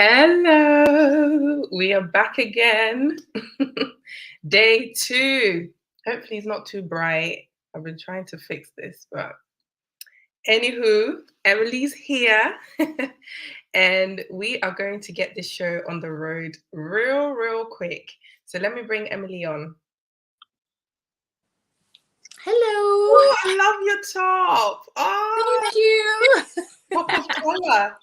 Hello, we are back again. Day 2. Hopefully it's not too bright. I've been trying to fix this, but anywho, Emily's here and we are going to get this show on the road real quick. So let me bring Emily on. Hello. Oh, I love your top. Oh, thank you. Pop of color.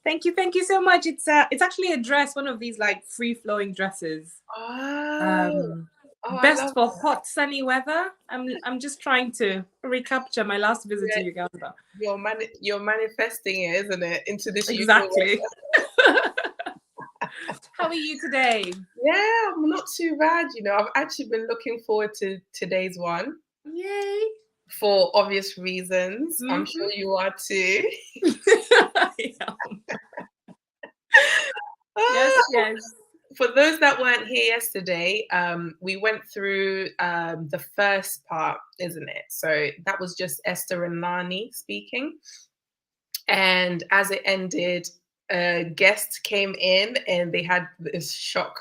Thank you so much. It's actually a dress, one of these like free-flowing dresses. Best for hot sunny weather. I'm just trying to recapture my last visit to Uganda. You're manifesting it, isn't it, into this exactly. How are you today? Yeah, I'm not too bad. You know, I've actually been looking forward to today's one. Yay! For obvious reasons. I'm sure you are too. Yes. For those that weren't here yesterday, we went through the first part, isn't it? So that was just Esther and Nani speaking. And as it ended, a guest came in and they had this shock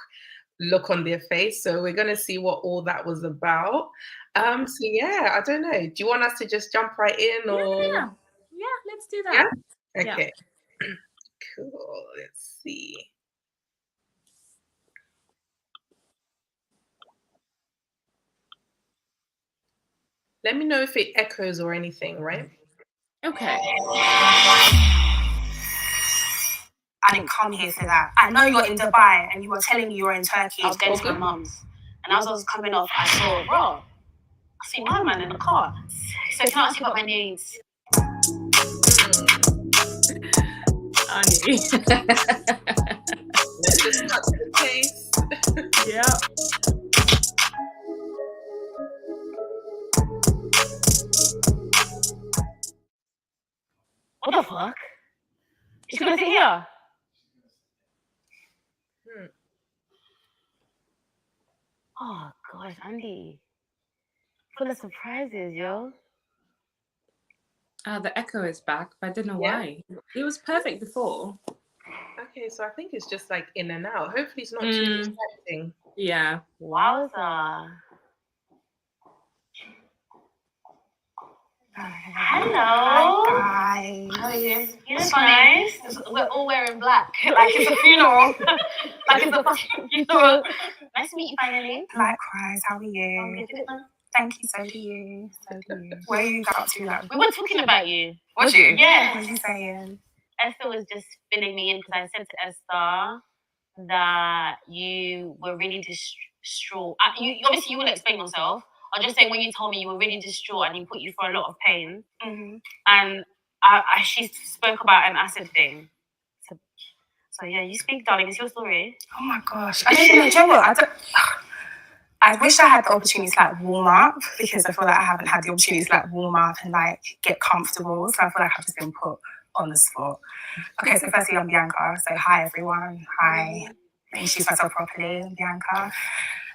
look on their face. So we're going to see what all that was about. So yeah, I don't know. Do you want us to just jump right in or? Yeah, let's do that. Yeah? Okay. Yeah. Cool. Let's see. Let me know if it echoes or anything, right? Okay. I didn't come here for that. I know you're in Dubai and you were telling me you were in Turkey. I was going to my mum's. And as I was coming off, I saw, bro, I see my man in the car. So can I ask you about my needs? Annie. Let's just cut to the chase. Yeah. What the fuck? She's gonna sit here. Oh gosh, Andy. Full of surprises, yo. The echo is back, but I don't know why. It was perfect before. Okay, so I think it's just like in and out. Hopefully it's not too distracting. Yeah. Wowza. Hello. Hi. How are you? You look nice. We're all wearing black. Like it's a funeral. Like it's a fucking funeral. Nice to meet you finally. Likewise, how are you? Thank you, so do you. Where are you up to? Like, we were talking about you. Was you? Yeah. What were you saying? Esther was just filling me in because I said to Esther that you were really distraught. Obviously, you wouldn't explain yourself. I'll just say when you told me you were really distraught and you put you through a lot of pain. And she spoke about an acid thing. So yeah, you speak, darling. It's your story. Oh my gosh. I don't know. Do you know what? I wish I had the opportunity to like warm up because I feel like I haven't had the opportunity to like warm up and like get comfortable. So I feel like I've just been put on the spot. Okay, so firstly, I'm Bianca. So hi everyone. Hi. Introduce myself properly. I'm Bianca.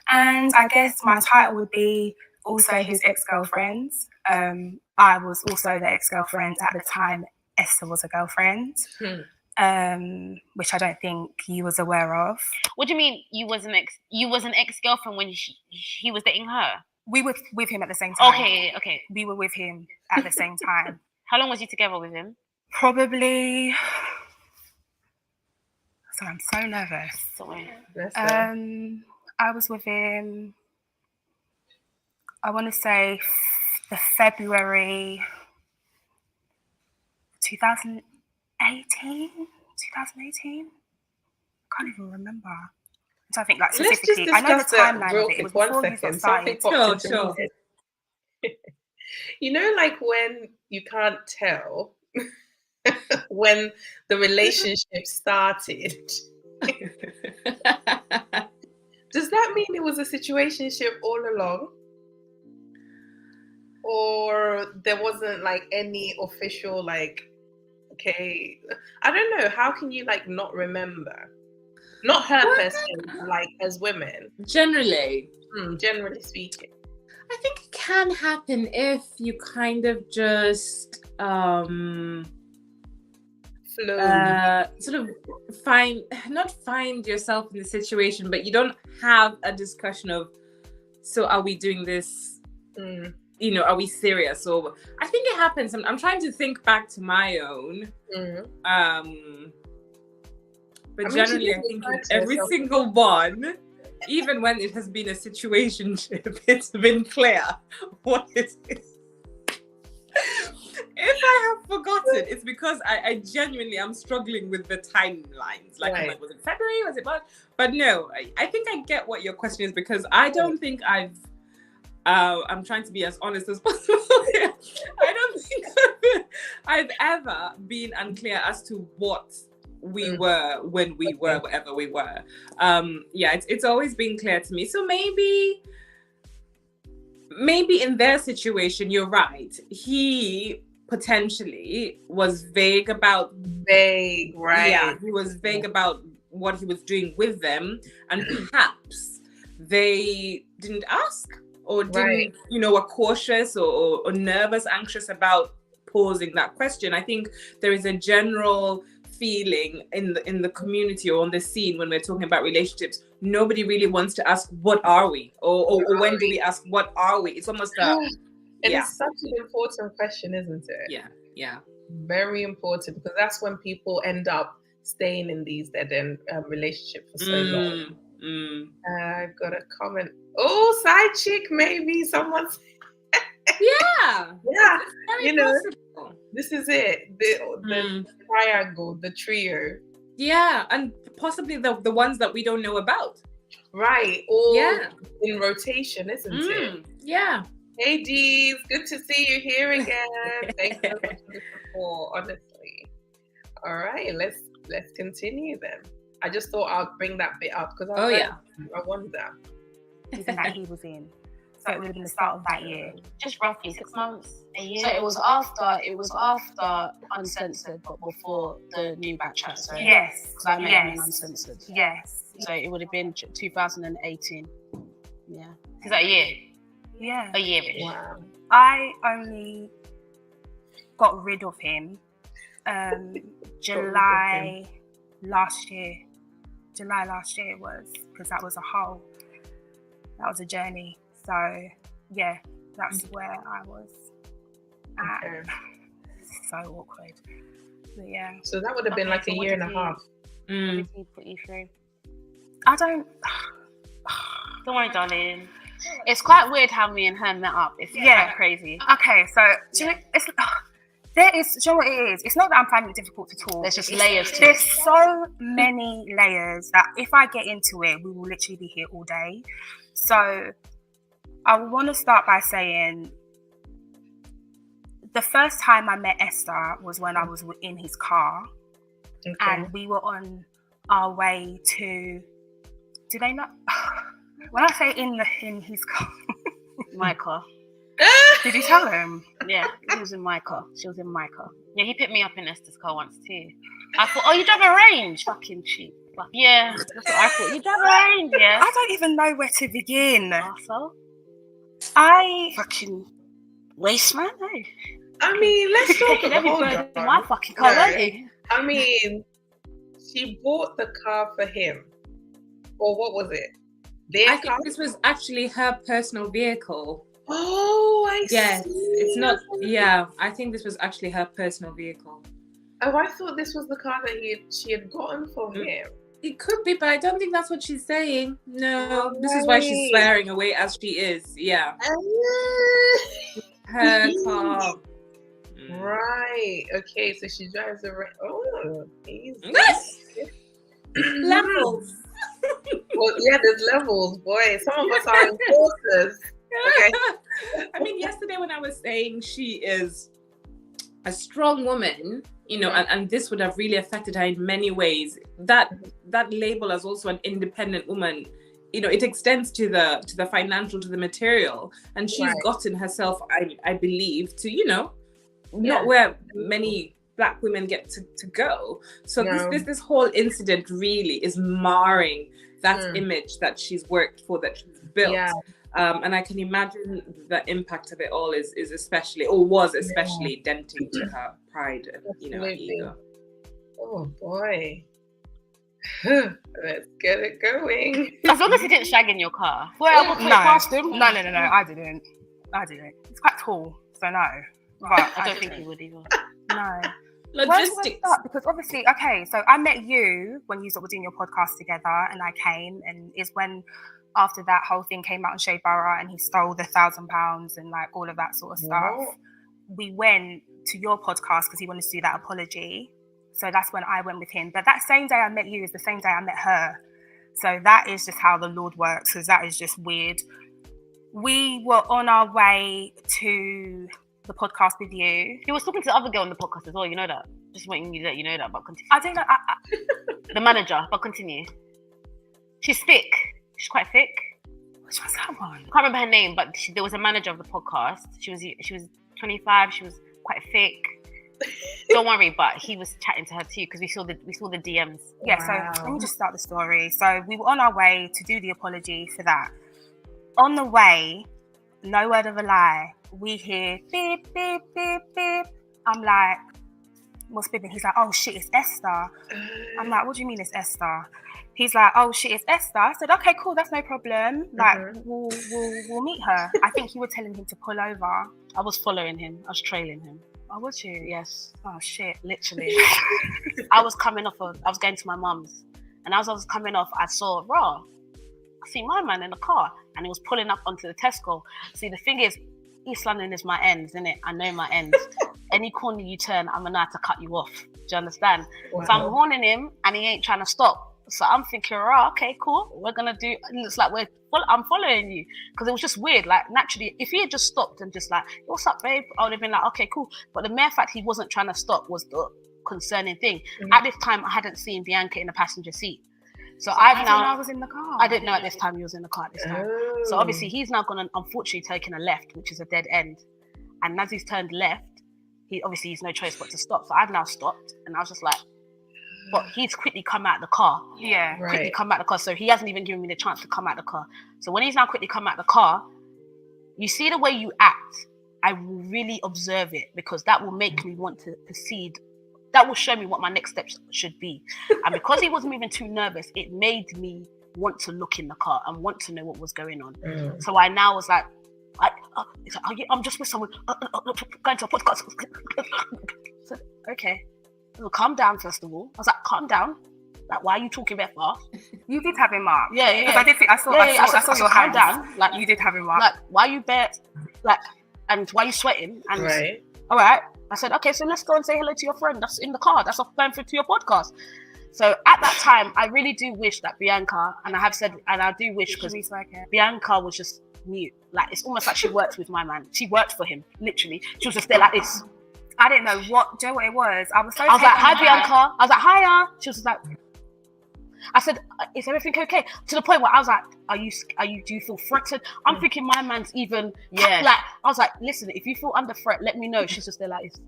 And I guess my title would be also his ex-girlfriend. I was also the ex-girlfriend at the time Esther was a girlfriend. Which I don't think you was aware of. What do you mean you was an ex-girlfriend when he was dating her? We were with him at the same time. Okay. We were with him at the same time. How long was you together with him? Probably. So I'm so nervous. Sorry. I was with him, I want to say the February 2018? I can't even remember. So I think like specifically, I know the timeline of it. It was before you got started. Sure. You know, like when you can't tell when the relationship started. Does that mean it was a situationship all along? Or there wasn't like any official like, okay, I don't know. How can you like not remember? Not her person, like as women. Generally speaking. I think it can happen if you kind of just Flow. sort of not find yourself in the situation, but you don't have a discussion of, so are we doing this? You know, are we serious? Or I think it happens. I'm trying to think back to my own. But generally, I think in every single one, even when it has been a situationship, it's been clear what it is. If I have forgotten, it's because I genuinely am struggling with the timelines. Like, I'm like, was it February? Was it March? But no, I think I get what your question is, because I don't think I'm trying to be as honest as possible. I don't think I've ever been unclear as to what we were when we were whatever we were. It's always been clear to me. So maybe in their situation, you're right. He potentially was vague, right? Yeah, he was vague about what he was doing with them, and perhaps they didn't ask, or didn't, were cautious or nervous, anxious about posing that question. I think there is a general feeling in the community or on the scene when we're talking about relationships. Nobody really wants to ask, what are we? Or when do we ask, what are we? It's almost it's such an important question, isn't it? Yeah. Very important, because that's when people end up staying in these dead-end relationships for so long. I've got a comment. Oh, side chick, maybe someone's. Yeah. Possible. This is it. The triangle, the trio. Yeah, and possibly the ones that we don't know about. Right. All in rotation, isn't it? Yeah. Hey, Dees, good to see you here again. Thanks so much for the support, honestly. All right, let's continue then. I just thought I'd bring that bit up because I wonder. Season that he was in. So it would have been the start of that year. Just roughly 6 months, a year. So it was after Uncensored, but before the new Backchat. So yes. Because I met him in Uncensored. Yes. So it would have been 2018. Yeah. Is that a year? Yeah. A year-ish. Wow. I only got rid of him July last year it was, because that was a journey. So yeah, that's where I was at. Okay. So awkward. But yeah. So that would have been like a year and a half. What did he put you through? I don't worry, darling. It's quite weird how me and her met up. It's quite crazy. Okay, so do you know, do you know what it is? It's not that I'm finding it difficult to talk. There's just layers to it. There's so many layers that if I get into it, we will literally be here all day. So I want to start by saying the first time I met Esther was when I was in his car, and we were on our way to. Do they not? When I say in his car, my car. Did you tell him? Yeah, he was in my car. She was in my car. Yeah, he picked me up in Esther's car once too. I thought, oh, you drive a Range? Fucking cheap. Yeah, that's what I thought. You drive a Range, yeah? I don't even know where to begin. Also, I fucking waste man, no. I mean, let's talk about everybody in my fucking car, weren't you? I mean, she bought the car for him. Or what was it? I think this was actually her personal vehicle. Oh, I see. Yes, it's not. Yeah, I think this was actually her personal vehicle. Oh, I thought this was the car that she had gotten for him. It could be, but I don't think that's what she's saying. No, this is why she's swearing away as she is. Yeah. Her car. Right. Okay, so she drives around. Oh, easy. Yes. Levels. Well, yeah, there's levels, boy. Some of us are enforcers. Okay. I mean, yesterday when I was saying she is a strong woman, and this would have really affected her in many ways. That label as also an independent woman, it extends to the financial, to the material, and she's gotten herself, I believe, to not where many Black women get to go. So this whole incident really is marring that image that she's worked for, that she's built. Yeah. And I can imagine the impact of it all is especially, or was especially denting to her pride and, and ego. Oh boy. Let's get it going. As long as he didn't shag in your car. Well, we'll put it past him. No, I didn't. It's quite tall, so no. But I don't think he would either. No. Logistics. Where do I start? Because obviously, okay, so I met you when you were doing your podcast together, and I came, and it's when after that whole thing came out on Shea Borough and he stole the £1,000 and like all of that sort of stuff. What? We went to your podcast because he wanted to do that apology. So that's when I went with him. But that same day I met you is the same day I met her. So that is just how the Lord works, because that is just weird. We were on our way to the podcast with you. He was talking to the other girl on the podcast as well, you know that? Just wanting you that you know that, but continue. I don't know. The manager, but continue. She's thick. She's quite thick. Which one's that one? I can't remember her name, but there was a manager of the podcast. She was 25. She was quite thick. Don't worry, but he was chatting to her too because we saw the DMs. Yeah. Wow. So let me just start the story. So we were on our way to do the apology for that. On the way, no word of a lie, we hear beep beep beep beep. I'm like, what's beeping? He's like, oh shit, it's Esther. I'm like, what do you mean it's Esther? He's like, oh shit, it's Esther. I said, okay, cool, that's no problem. Like, we'll meet her. I think you were telling him to pull over. I was following him. I was trailing him. Oh, was you? Yes, Oh shit. literally. I was going to my mum's, and as I was coming off, I saw I see my man in the car, and he was pulling up onto the Tesco. See, the thing is, East London is my ends, isn't it? I know my ends. Any corner you turn, I'm gonna have to cut you off. Do you understand? Wow. So I'm warning him, and he ain't trying to stop. So I'm thinking, okay, cool. We're gonna do. It looks like I'm following you, because it was just weird. Like, naturally, if he had just stopped and just like, what's up, babe? I would have been like, okay, cool. But the mere fact he wasn't trying to stop was the concerning thing. At this time, I hadn't seen Bianca in the passenger seat. So I was in the car. I didn't know at this time he was in the car at this time. Oh. So obviously he's now gone and unfortunately taken a left, which is a dead end. And as he's turned left, he's no choice but to stop. So I've now stopped, and I was just like, but he's quickly come out of the car. Yeah. Right. Quickly come out of the car. So he hasn't even given me the chance to come out of the car. So when he's now quickly come out of the car, you see the way you act, I will really observe it, because that will make me want to proceed. That will show me what my next steps should be. And because he was moving too nervous, it made me want to look in the car and want to know what was going on. So I now was like, I'm just with someone going to a podcast. So, okay. So calm down, first of all. I was like, calm down. Like, why are you talking very fast? You did have him up. Yeah. Because I did think I saw your calm hands. down. Like, You did have him up. like, why you and why you sweating? And Right. all right. I said, okay, so let's go and say hello to your friend that's in the car. That's off going through to your podcast. So at that time, I really do wish that Bianca, and I have said, and I do wish, because Bianca was just mute. Like, it's almost like she worked with my man. She worked for him, literally. She was just there like this. I didn't know do you know what it was? I was like, hi, Bianca. I was like, hiya. She was just like, I said, is everything okay? To the point where I was like, do you feel threatened? I'm thinking my man's even, like, I was like, listen, if you feel under threat, let me know. She's just there like this.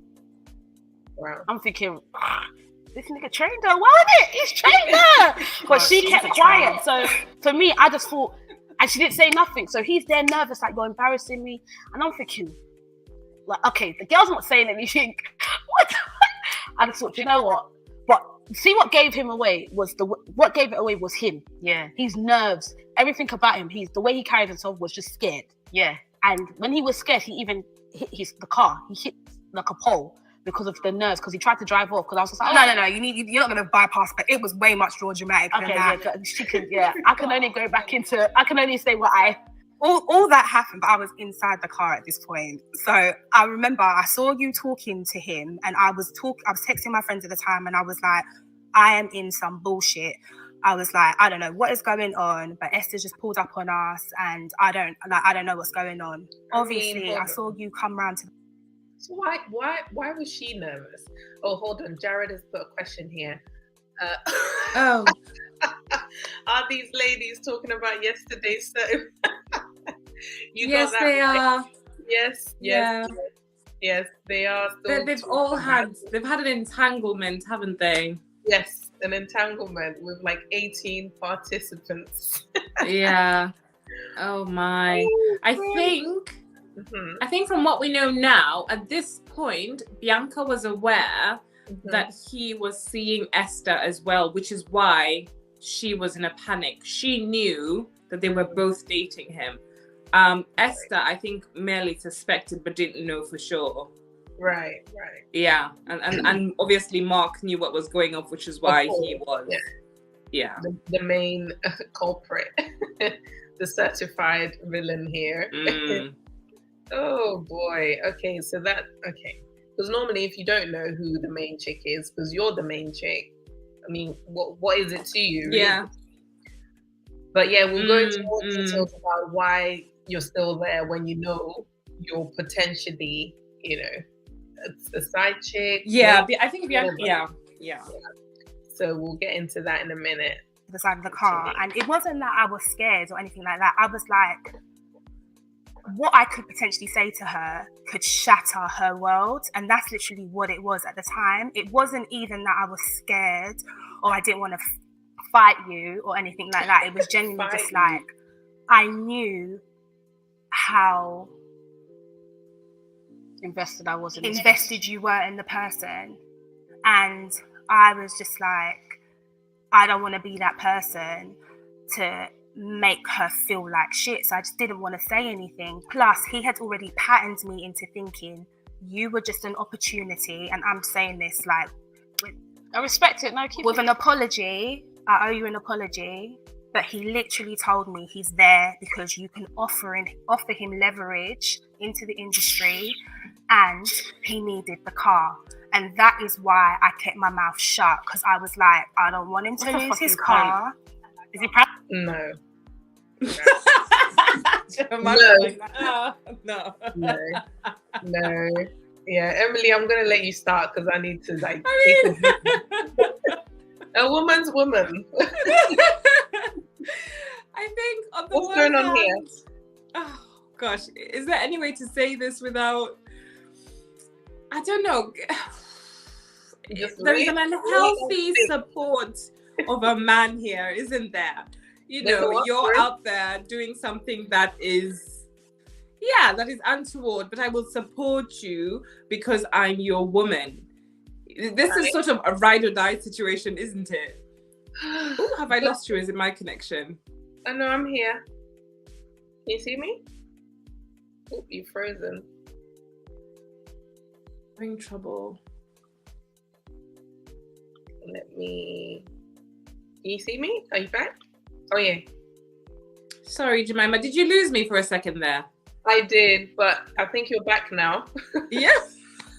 Wow. I'm thinking, this nigga trained her. Why is it? He's trained her. But she kept quiet. So for me, I just thought, and she didn't say nothing. So he's there nervous, like, you're embarrassing me. And I'm thinking, like, okay, the girl's not saying anything. What? I just thought, you know what? But see, what gave him away was him. Yeah. His nerves, everything about him. The way he carried himself was just scared. Yeah. And when he was scared, he even hit the car. He hit like a pole because of the nerves. Because he tried to drive off. Because I was just like, no. You're not going to bypass. But it was way much more dramatic than that. I can only go back into. I can only say what I. All that happened, but I was inside the car at this point. So I remember I saw you talking to him, and I was texting my friends at the time, and I was like, I am in some bullshit. I was like, I don't know what is going on, but Esther just pulled up on us, and I don't know what's going on. Obviously, I saw you come round to. So why was she nervous? Oh, hold on. Jared has put a question here. Oh. Are these ladies talking about yesterday? So Yes, they are. Yes, they are. They've had an entanglement, haven't they? Yes, an entanglement with like 18 participants. Yeah. Oh my. I think from what we know now, at this point, Bianca was aware that he was seeing Esther as well, which is why she was in a panic. She knew that they were both dating him. Esther, I think, merely suspected but didn't know for sure. Right. Yeah, and obviously Mark knew what was going on, which is why he was, the main culprit, the certified villain here. Oh boy. Okay, so because normally if you don't know who the main chick is, because you're the main chick, I mean, what is it to you? Really? Yeah. But yeah, we'll go into more details about why you're still there when you know you're potentially, a side chick. Yeah, I think yeah. So we'll get into that in a minute. The side of the car, and it wasn't that I was scared or anything like that. I was like, what I could potentially say to her could shatter her world, and that's literally what it was at the time. It wasn't even that I was scared or I didn't want to fight you or anything like that. It was genuinely just like, I knew how invested I was invested you were in the person, and I was just like, I don't want to be that person to make her feel like shit. So I just didn't want to say anything. Plus, he had already patterned me into thinking you were just an opportunity, and I'm saying this like, I respect it. No, keep with an apology. I owe you an apology. But he literally told me he's there because you can offer him leverage into the industry, and he needed the car. And that is why I kept my mouth shut, because I was like, I don't want him to lose his car. Is he proud? No. No. Yeah, Emily, I'm gonna let you start because I need to a woman's woman. I think on the what's going on here? Oh gosh, is there any way to say this without? I don't know. There is an unhealthy support of a man here, isn't there? You're out there doing something that is untoward, but I will support you because I'm your woman. This is sort of a ride or die situation, isn't it? Oh, have I lost you? Is it my connection? Oh no, I'm here. Can you see me? Oh, you're frozen. Having trouble. Can you see me? Are you back? Oh yeah. Sorry, Jemima, did you lose me for a second there? I did, but I think you're back now. Yes.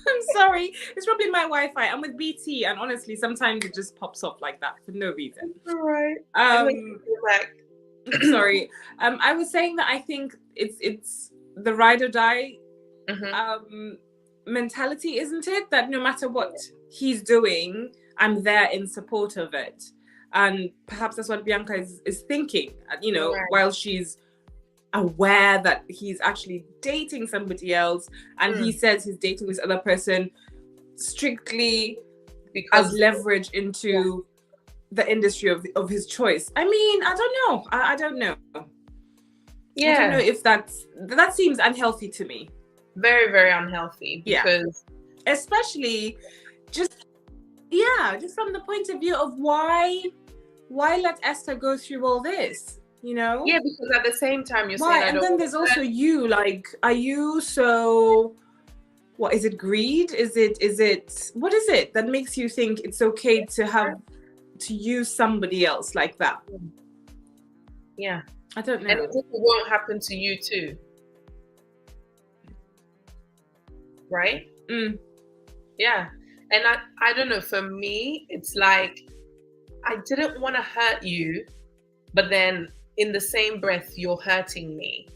I'm sorry. It's probably my Wi-Fi. I'm with BT, and honestly, sometimes it just pops off like that for no reason. All right. You're back. Sorry. I was saying that I think it's the ride or die mentality, isn't it? That no matter what he's doing, I'm there in support of it. And perhaps that's what Bianca is thinking, while she's aware that he's actually dating somebody else, and he says he's dating this other person strictly as leverage into the industry of his choice. I mean, I don't know. I don't know. Yeah. I don't know if that seems unhealthy to me. Very, very unhealthy. Because especially just from the point of view of why let Esther go through all this, Yeah, because at the same time you're saying, and then there's also you. Like, are you so? What is it? Greed? Is it? What is it that makes you think it's okay to use somebody else like that? Yeah, I don't know. And it won't happen to you too, right? Yeah, and I don't know. For me, it's like I didn't want to hurt you, but then in the same breath, you're hurting me.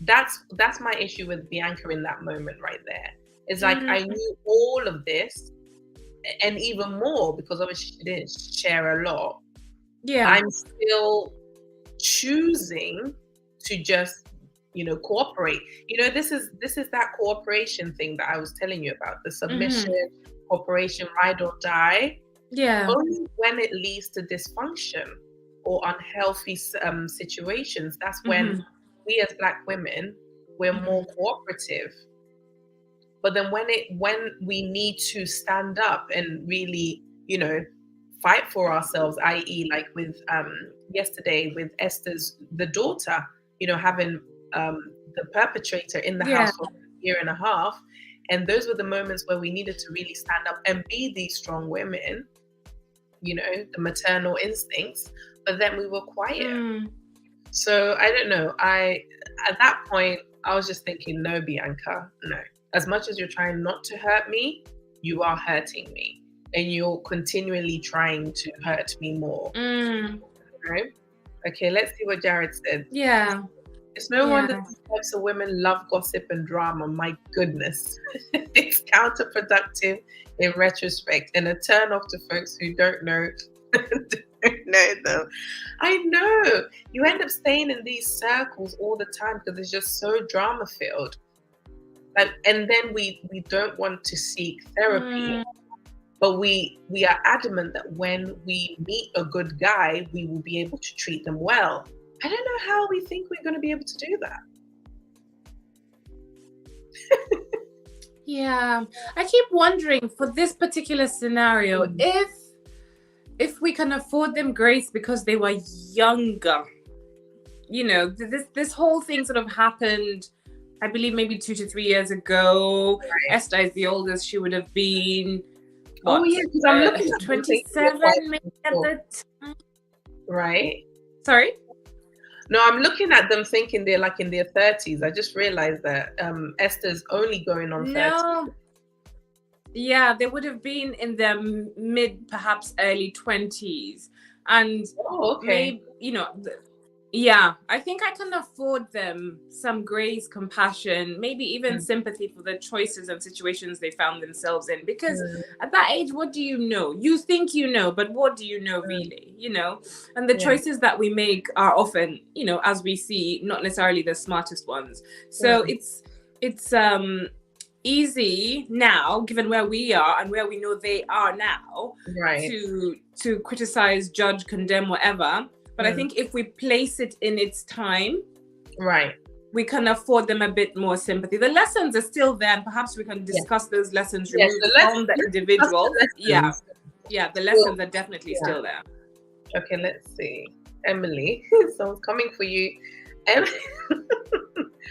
That's my issue with Bianca in that moment right there. It's like I knew all of this and even more, because obviously she didn't share a lot. Yeah, I'm still choosing to just cooperate. This is that cooperation thing that I was telling you about, the submission, cooperation, ride or die. Yeah, only when it leads to dysfunction or unhealthy situations, that's when we as Black women, we're more cooperative. But then when we need to stand up and really, fight for ourselves, i.e. like with yesterday with the daughter, having the perpetrator in the house for a year and a half. And those were the moments where we needed to really stand up and be these strong women, the maternal instincts, but then we were quiet. So I don't know. At that point, I was just thinking, no, Bianca, no. As much as you're trying not to hurt me, you are hurting me. And you're continually trying to hurt me more. Right? Okay, let's see what Jared said. Yeah. It's no wonder these types of women love gossip and drama. My goodness. It's counterproductive in retrospect and a turn off to folks who don't know them. I know. You end up staying in these circles all the time because it's just so drama filled. And then we don't want to seek therapy. But we are adamant that when we meet a good guy, we will be able to treat them well. I don't know how we think we're going to be able to do that. Yeah, I keep wondering for this particular scenario, if we can afford them grace because they were younger. This whole thing sort of happened, I believe maybe 2 to 3 years ago. Right. Esther is the oldest. She would have been, because I'm looking at 27 maybe at the time. Right. Sorry? No, I'm looking at them thinking they're like in their 30s. I just realized that Esther's only going on 30. No. Yeah, they would have been in their mid, perhaps early 20s. And maybe, I think I can afford them some grace, compassion, maybe even sympathy for the choices and situations they found themselves in. Because at that age, what do you know? You think you know, but what do you know really? And the choices that we make are often, as we see, not necessarily the smartest ones. So it's easy now, given where we are and where we know they are now, to criticize, judge, condemn, whatever. But I think if we place it in its time, we can afford them a bit more sympathy. The lessons are still there, and perhaps we can discuss those lessons removed from the individual. The lessons are definitely still there. Okay, let's see. Emily, someone's coming for you.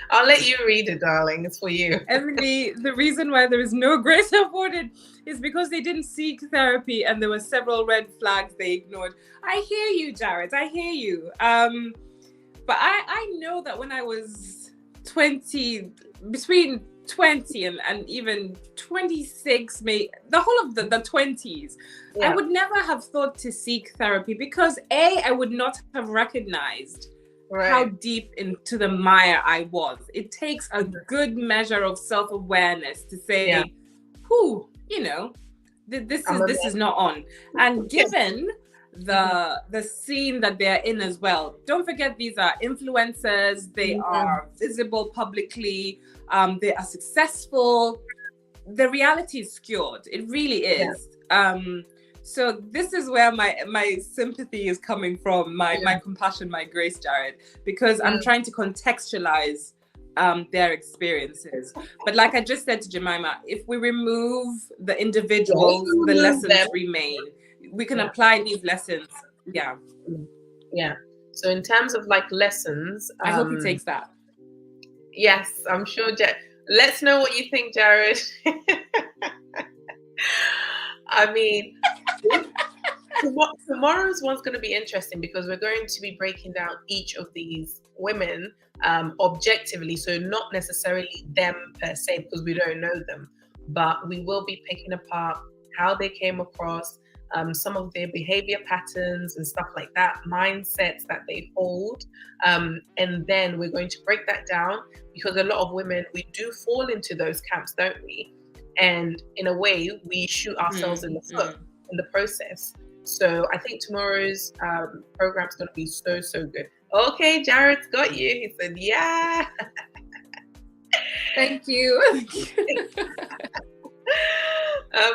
I'll let you read it, darling. It's for you. Emily, the reason why there is no grace afforded is because they didn't seek therapy and there were several red flags they ignored. I hear you, Jared. I hear you. But I know that when I was 20, between 20 and even 26, the whole of the 20s, I would never have thought to seek therapy because I would not have recognized how deep into the mire I was. It takes a good measure of self-awareness to say, this is not on. And given the scene that they're in as well, don't forget these are influencers. They are visible publicly. They are successful. The reality is skewed. It really is. So this is where my sympathy is coming from, my compassion, my grace, Jared, because I'm trying to contextualize their experiences. But like I just said to Jemima, if we remove the individuals, the lessons remain. We can apply these lessons. Yeah. So in terms of like lessons, I hope he takes that. Yes, I'm sure. Let's know what you think, Jared. I mean, tomorrow's one's going to be interesting because we're going to be breaking down each of these women objectively. So not necessarily them per se because we don't know them, but we will be picking apart how they came across, some of their behavior patterns and stuff like that, mindsets that they hold. And then we're going to break that down because a lot of women, we do fall into those camps, don't we? And in a way, we shoot ourselves in the foot in the process. So I think tomorrow's program is going to be so good. Okay, Jared's got you. He said, yeah. Thank you.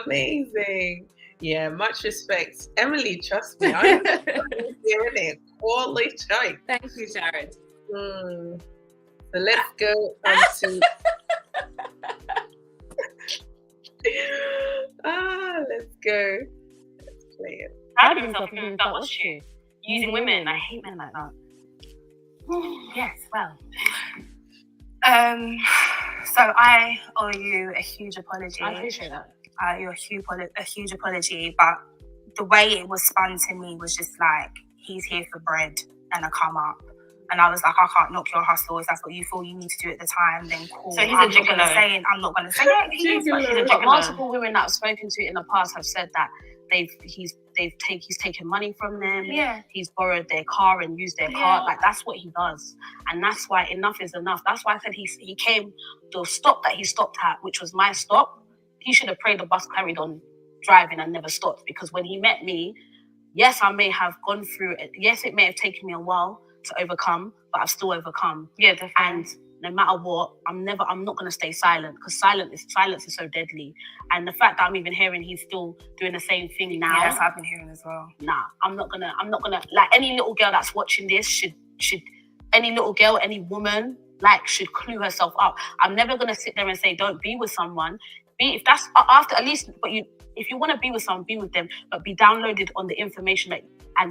Amazing. Yeah, much respect. Emily, trust me. I'm hearing it. Quality choice. Thank you, Jared. So let's go on to... Let's go. Let's play it. Proud of himself for doing that was true. Using women, I hate men like that. Yes, well. So I owe you a huge apology. I appreciate that. I owe you a huge apology, but the way it was spun to me was just like, he's here for bread and a come up. And I was like, I can't knock your hustle. If that's what you feel you need to do at the time, then cool. So he's I'm a not gonna gigolo. say it. I'm not gonna say it. He is, but he's a But gigolo. multiple women that I've spoken to in the past have said that he's taken money from them. Yeah. He's borrowed their car and used their car. Like, that's what he does, and that's why enough is enough. That's why I said he came the stop that he stopped at, which was my stop. He should have prayed the bus carried on driving and never stopped, because when he met me, yes, I may have gone through it. Yes, it may have taken me a while to overcome, but I've still overcome. Yeah, definitely. And no matter what, I'm not going to stay silent, because silence is so deadly. And the fact that I'm even hearing he's still doing the same thing now. Yes, I've been hearing as well. Nah, I'm not gonna, like, any little girl that's watching this should, any little girl, any woman, like, should clue herself up. I'm never gonna sit there and say, don't be with someone. If that's after, at least, but if you want to be with someone, be with them, but be downloaded on the information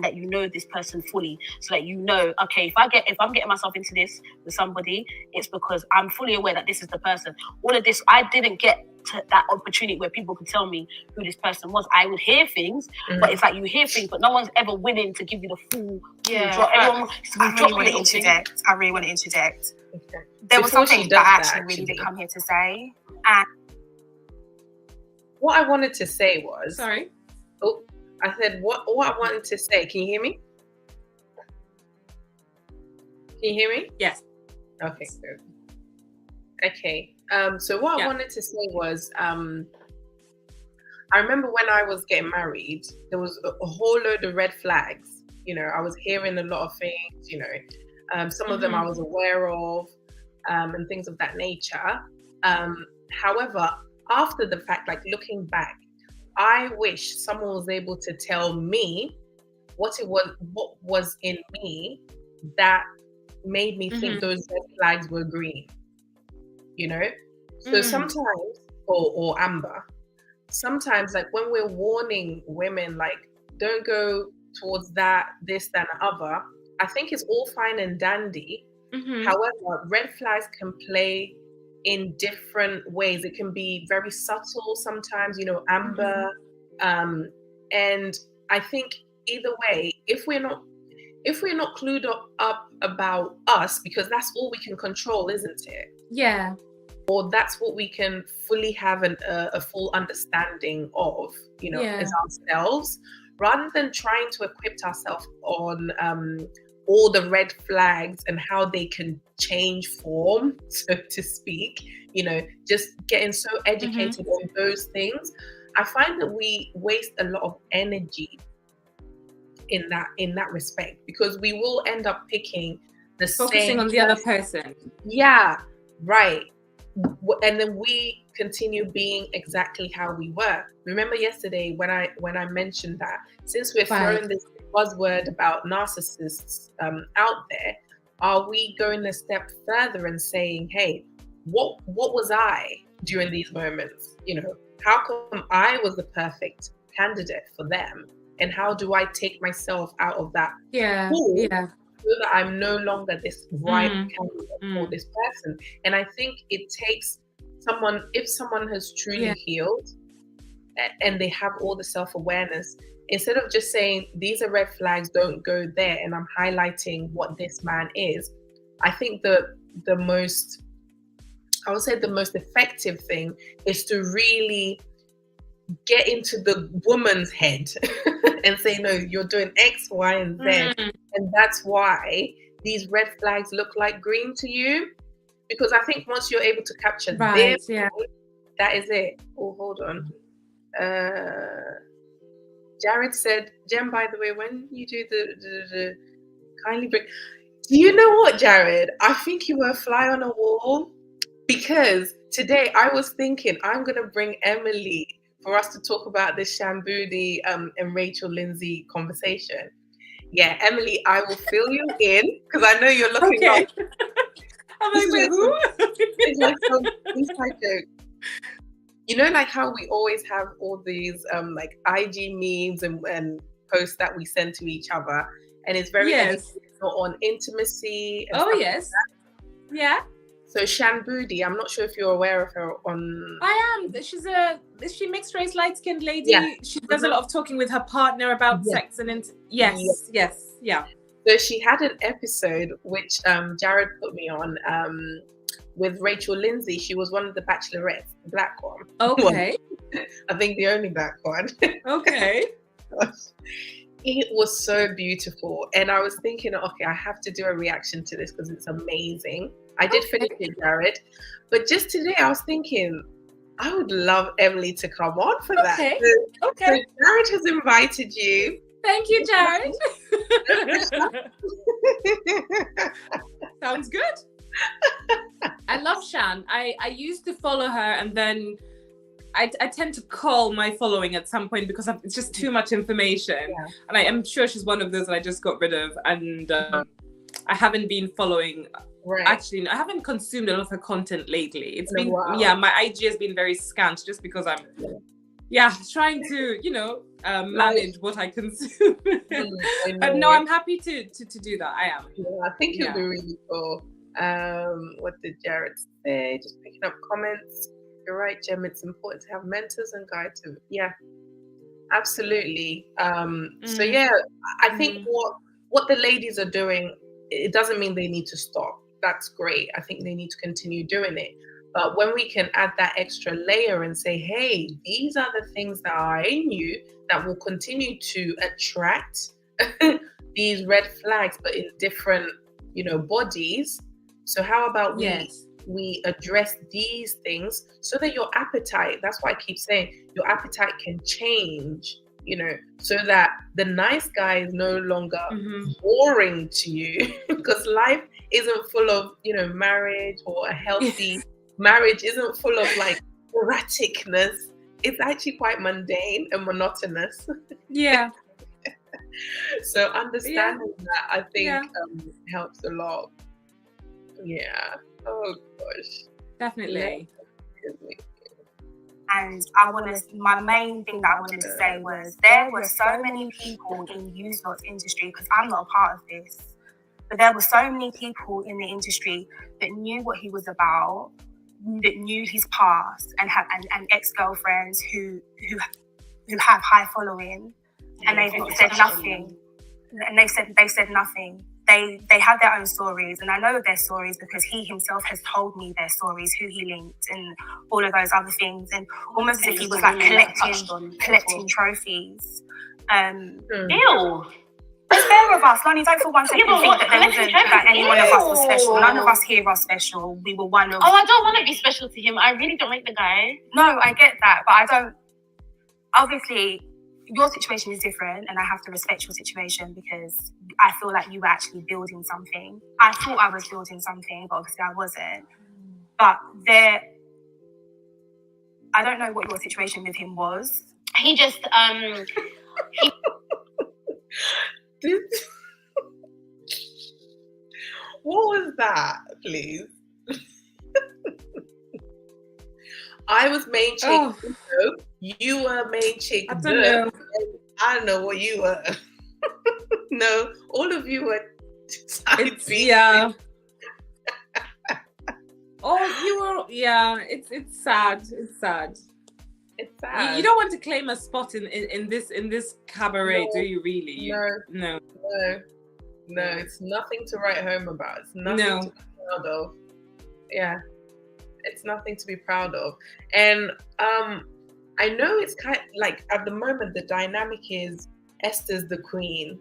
that you know this person fully, so that you know, okay, if I'm getting myself into this with somebody, it's because I'm fully aware that this is the person. All of this, I didn't get to that opportunity where people could tell me who this person was. I would hear things, but it's like you hear things, but no one's ever willing to give you the full drop. Everyone, I really want to interject. Okay. There was Before she something does that I that, actually really did come here to say, and what I wanted to say was, Sorry. oh, I said what I wanted to say. Can you hear me? Can you hear me? Yes. Okay, good. Okay. So what I wanted to say was, I remember when I was getting married, there was a whole load of red flags. You know, I was hearing a lot of things, you know, some of them I was aware of, and things of that nature. However, after the fact, like looking back, I wish someone was able to tell me what was in me that made me think those red flags were green. You know? So sometimes, or amber, sometimes, like when we're warning women, like, don't go towards that, this, that, and the other, I think it's all fine and dandy. However, red flags can play in different ways. It can be very subtle sometimes, you know, amber. And I think either way, if we're not clued up about us, because that's all we can control, isn't it? Yeah. Or that's what we can fully have a full understanding of, you know, as ourselves, rather than trying to equip ourselves on all the red flags and how they can change form, so to speak, you know, just getting so educated on those things. I find that we waste a lot of energy in that respect, because we will end up picking the Focusing on the other person. Yeah, right. And then we continue being exactly how we were. Remember yesterday when I mentioned that, since we're throwing this buzzword about narcissists out there, are we going a step further and saying, hey, what was I during these moments? You know, how come I was the perfect candidate for them? And how do I take myself out of that pool so that I'm no longer this right candidate for this person? And I think it takes someone, if someone has truly healed and they have all the self-awareness, instead of just saying, these are red flags, don't go there, and I'm highlighting what this man is, I think the most effective thing is to really get into the woman's head and say, no, you're doing X, Y, and Z. And that's why these red flags look like green to you. Because I think once you're able to capture this, that is it. Oh, hold on. Jared said, Gem, by the way, when you do the kindly bring... Do you know what, Jared? I think you were a fly on a wall, because today I was thinking I'm going to bring Emily for us to talk about this Shambudi and Rachel Lindsay conversation. Yeah, Emily, I will fill you in, because I know you're looking up. I'm like, wait, who? It's like some inside joke. you know, like how we always have all these like IG memes and posts that we send to each other, and it's very educational on intimacy. And Oh stuff yes, like that. yeah. So Shan Boody, I'm not sure if you're aware of her on. I am. Is she mixed race, light skinned lady? Yeah. She does a lot of talking with her partner about sex and yes. Yeah. So she had an episode which Jared put me on with Rachel Lindsay. She was one of the bachelorettes, the black one. Okay. I think the only black one. Okay. It was so beautiful. And I was thinking, okay, I have to do a reaction to this because it's amazing. I did finish it, Jared. But just today I was thinking, I would love Emily to come on for that. Okay. So Jared has invited you. Thank you, Jared. Sounds good. I love Shan. I used to follow her, and then I tend to cull my following at some point because it's just too much information. Yeah. And I am sure she's one of those that I just got rid of. And I haven't been following. Right. Actually, I haven't consumed a lot of her content lately. It's been, my IG has been very scant just because I'm, trying to, manage what I consume. But no, I'm happy to do that. I am. Yeah, I think it'll be really cool. What did Jared say? Just picking up comments. You're right, Gem. It's important to have mentors and guides. Yeah, absolutely. So I think what the ladies are doing, it doesn't mean they need to stop. That's great. I think they need to continue doing it. But when we can add that extra layer and say, hey, these are the things that are in you that will continue to attract these red flags, but in different, bodies. So how about we address these things so that your appetite, that's why I keep saying, your appetite can change, so that the nice guy is no longer boring to you because life isn't full of, marriage, or a healthy marriage isn't full of like erraticness. It's actually quite mundane and monotonous. Yeah. So understanding that, I think, helps a lot. Yeah. Oh gosh. Definitely. And my main thing that I wanted to say was there were so many people in used lot's industry, because I'm not a part of this, but there were so many people in the industry that knew what he was about, that knew his past, and ex-girlfriends who have high following, and they've said nothing. And they said nothing. They have their own stories, and I know their stories because he himself has told me their stories, who he linked, and all of those other things, and almost as if he was like collecting trophies. Ew. It's fair of us. Lonnie, don't for one second think that any one of us was special. None of us here are special. We were one of. Oh, I don't want to be special to him. I really don't like the guy. No, I get that, but I don't. Obviously, your situation is different, and I have to respect your situation because I feel like you were actually building something. I thought I was building something, but obviously I wasn't. But I don't know what your situation with him was. He just What was that, please? I was main chick. Oh. You were main chick. I don't know. I don't know what you were. No, all of you were. Yeah. Oh, you were. Yeah, it's sad. It's sad. It's sad. You don't want to claim a spot in this cabaret, do you? Really? No. It's nothing to write home about. It's nothing to be proud of. Yeah, it's nothing to be proud of. And I know it's kind of like at the moment the dynamic is Esther's the queen,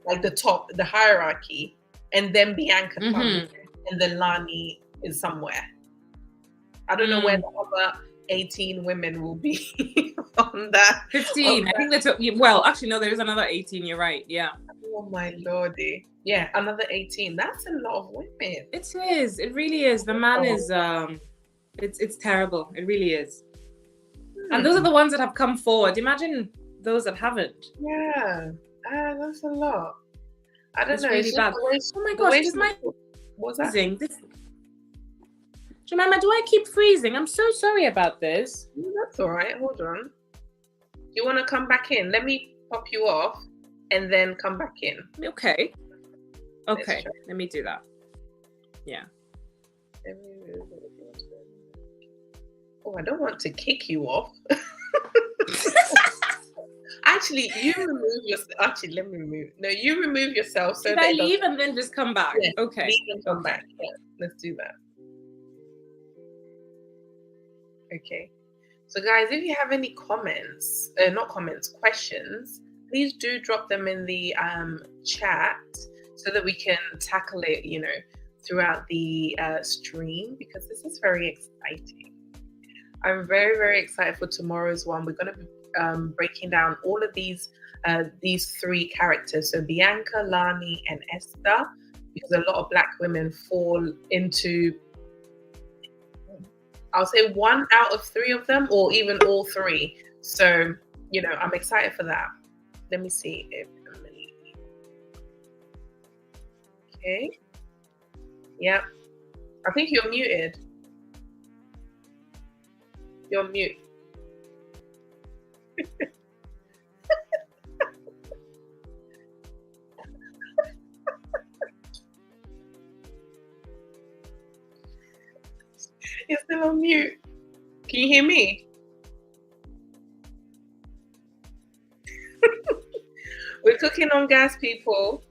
like the top, the hierarchy, and then Bianca comes, and then Lani is somewhere. I don't know where the other 18 women will be on that. 15. I think that's actually no, there is another 18. You're right. Yeah. Oh my lordy. Yeah, another 18. That's a lot of women. It is. It really is. The man is. It's terrible. It really is. And those are the ones that have come forward. Imagine those that haven't. Yeah. That's a lot. I don't know. Really bad. Oh my gosh! This might. What's that? Jemima, do I keep freezing? I'm so sorry about this. No, that's all right. Hold on. You want to come back in? Let me pop you off and then come back in. Okay. Let's Okay, try. let me do that. Yeah. Oh, I don't want to kick you off. Actually, you remove yourself. Actually, let me remove. No, you remove yourself. So Should I leave and then just come back? Yeah, Okay. leave and come back. Yeah, let's do that. Okay. So, guys, if you have any comments, not comments, questions, please do drop them in the chat so that we can tackle it, you know, throughout the stream, because this is very exciting. I'm very, very excited for tomorrow's one. We're going to be breaking down all of these 3 characters. So Bianca, Lani, and Esther, because a lot of Black women fall into, I'll say 1 out of 3 of them, or even all 3. So, you know, I'm excited for that. Let me see if Emily. Okay. Yep. I think you're muted. You're mute. You're still on mute. Can you hear me? We're cooking on gas, people.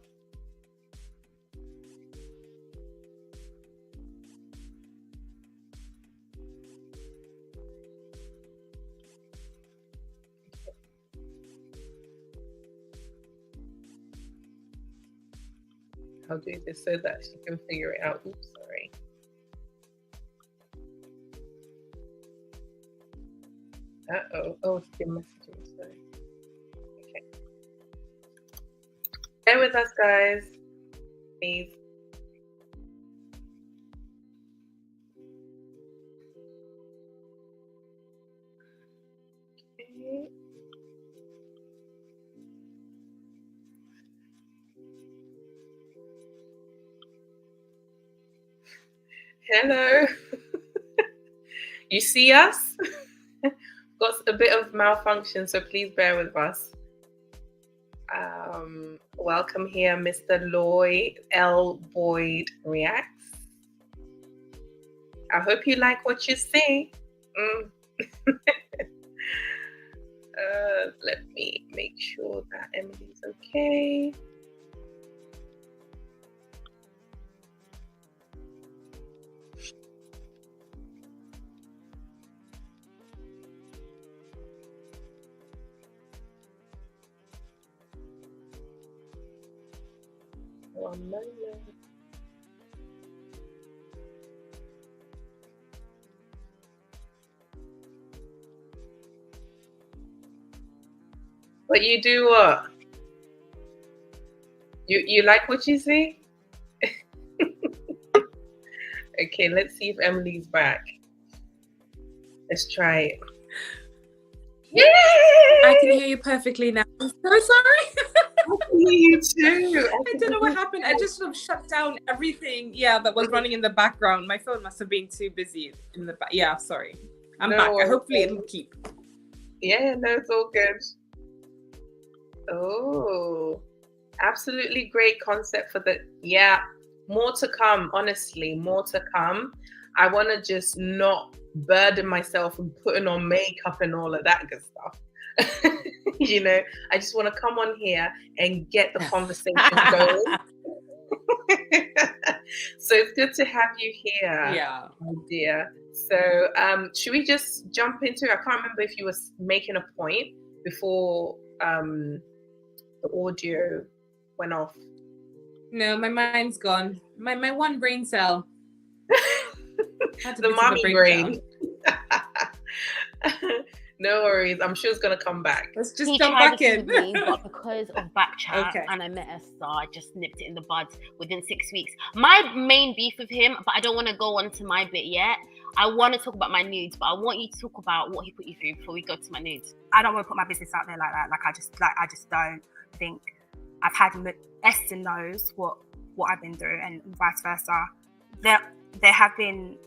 I'll do this so that she can figure it out. Oops, sorry. Uh-oh. Oh, it's been messaging. Sorry. Okay. Bear with us, guys. Please. Okay. Hello. You see us? Got a bit of malfunction, so please bear with us. Welcome here, Mr. Lloyd L. Boyd Reacts. I hope you like what you see. Let me make sure that Emily's okay. One moment. But you do what? You like what you see? Okay, let's see if Emily's back. Let's try it. Yay! I can hear you perfectly now. I'm so sorry. I can hear you too. I don't know what happened. I just sort of shut down everything. Yeah, that was running in the background. My phone must have been too busy in the back. Yeah, sorry. I'm back. Hopefully it'll keep. Yeah, no, it's all good. Oh, absolutely great concept for the, yeah, more to come, honestly, more to come. I want to just not burden myself and putting on makeup and all of that good stuff. You know, I just want to come on here and get the conversation going. So it's good to have you here, yeah, my dear. So should we just jump into it? I can't remember if you were making a point before the audio went off. No, my mind's gone. My one brain cell. The mommy brain. No worries. I'm sure it's going to come back. Let's just jump back in. Me, but because of back chat okay. and I met Esther, I just nipped it in the bud within 6 weeks. My main beef with him, but I don't want to go on to my bit yet. I want to talk about my nudes, but I want you to talk about what he put you through before we go to my nudes. I don't want to put my business out there like that. I just don't think I've had. Esther knows what I've been through, and vice versa. There have been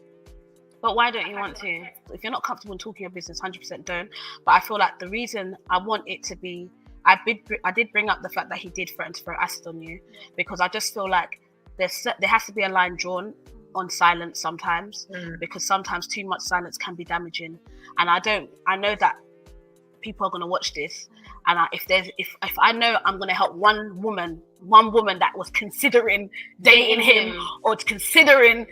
But why don't you want to? If you're not comfortable in talking your business, 100% don't. But I feel like the reason I want it to be, I did bring up the fact that he did threaten to throw acid on you, because I just feel like there has to be a line drawn on silence sometimes, because sometimes too much silence can be damaging. And I know that people are going to watch this, and if I know I'm going to help one woman that was considering dating him, or considering,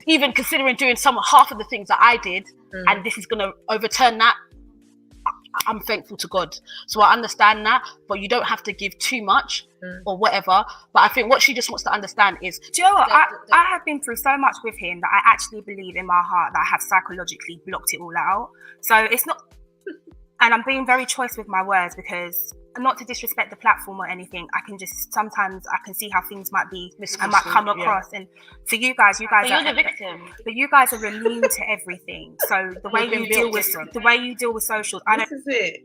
even considering doing half of the things that I did, and this is going to overturn that, I'm thankful to God. So I understand that, but you don't have to give too much or whatever. But I think what she just wants to understand is, do you know what? I have been through so much with him that I actually believe in my heart that I have psychologically blocked it all out. So it's not, and I'm being very choice with my words, because not to disrespect the platform or anything, sometimes I can see how things might be, I might come across. And for you guys but you're the victim. But you guys are immune to everything. So the way you deal with social, This is it.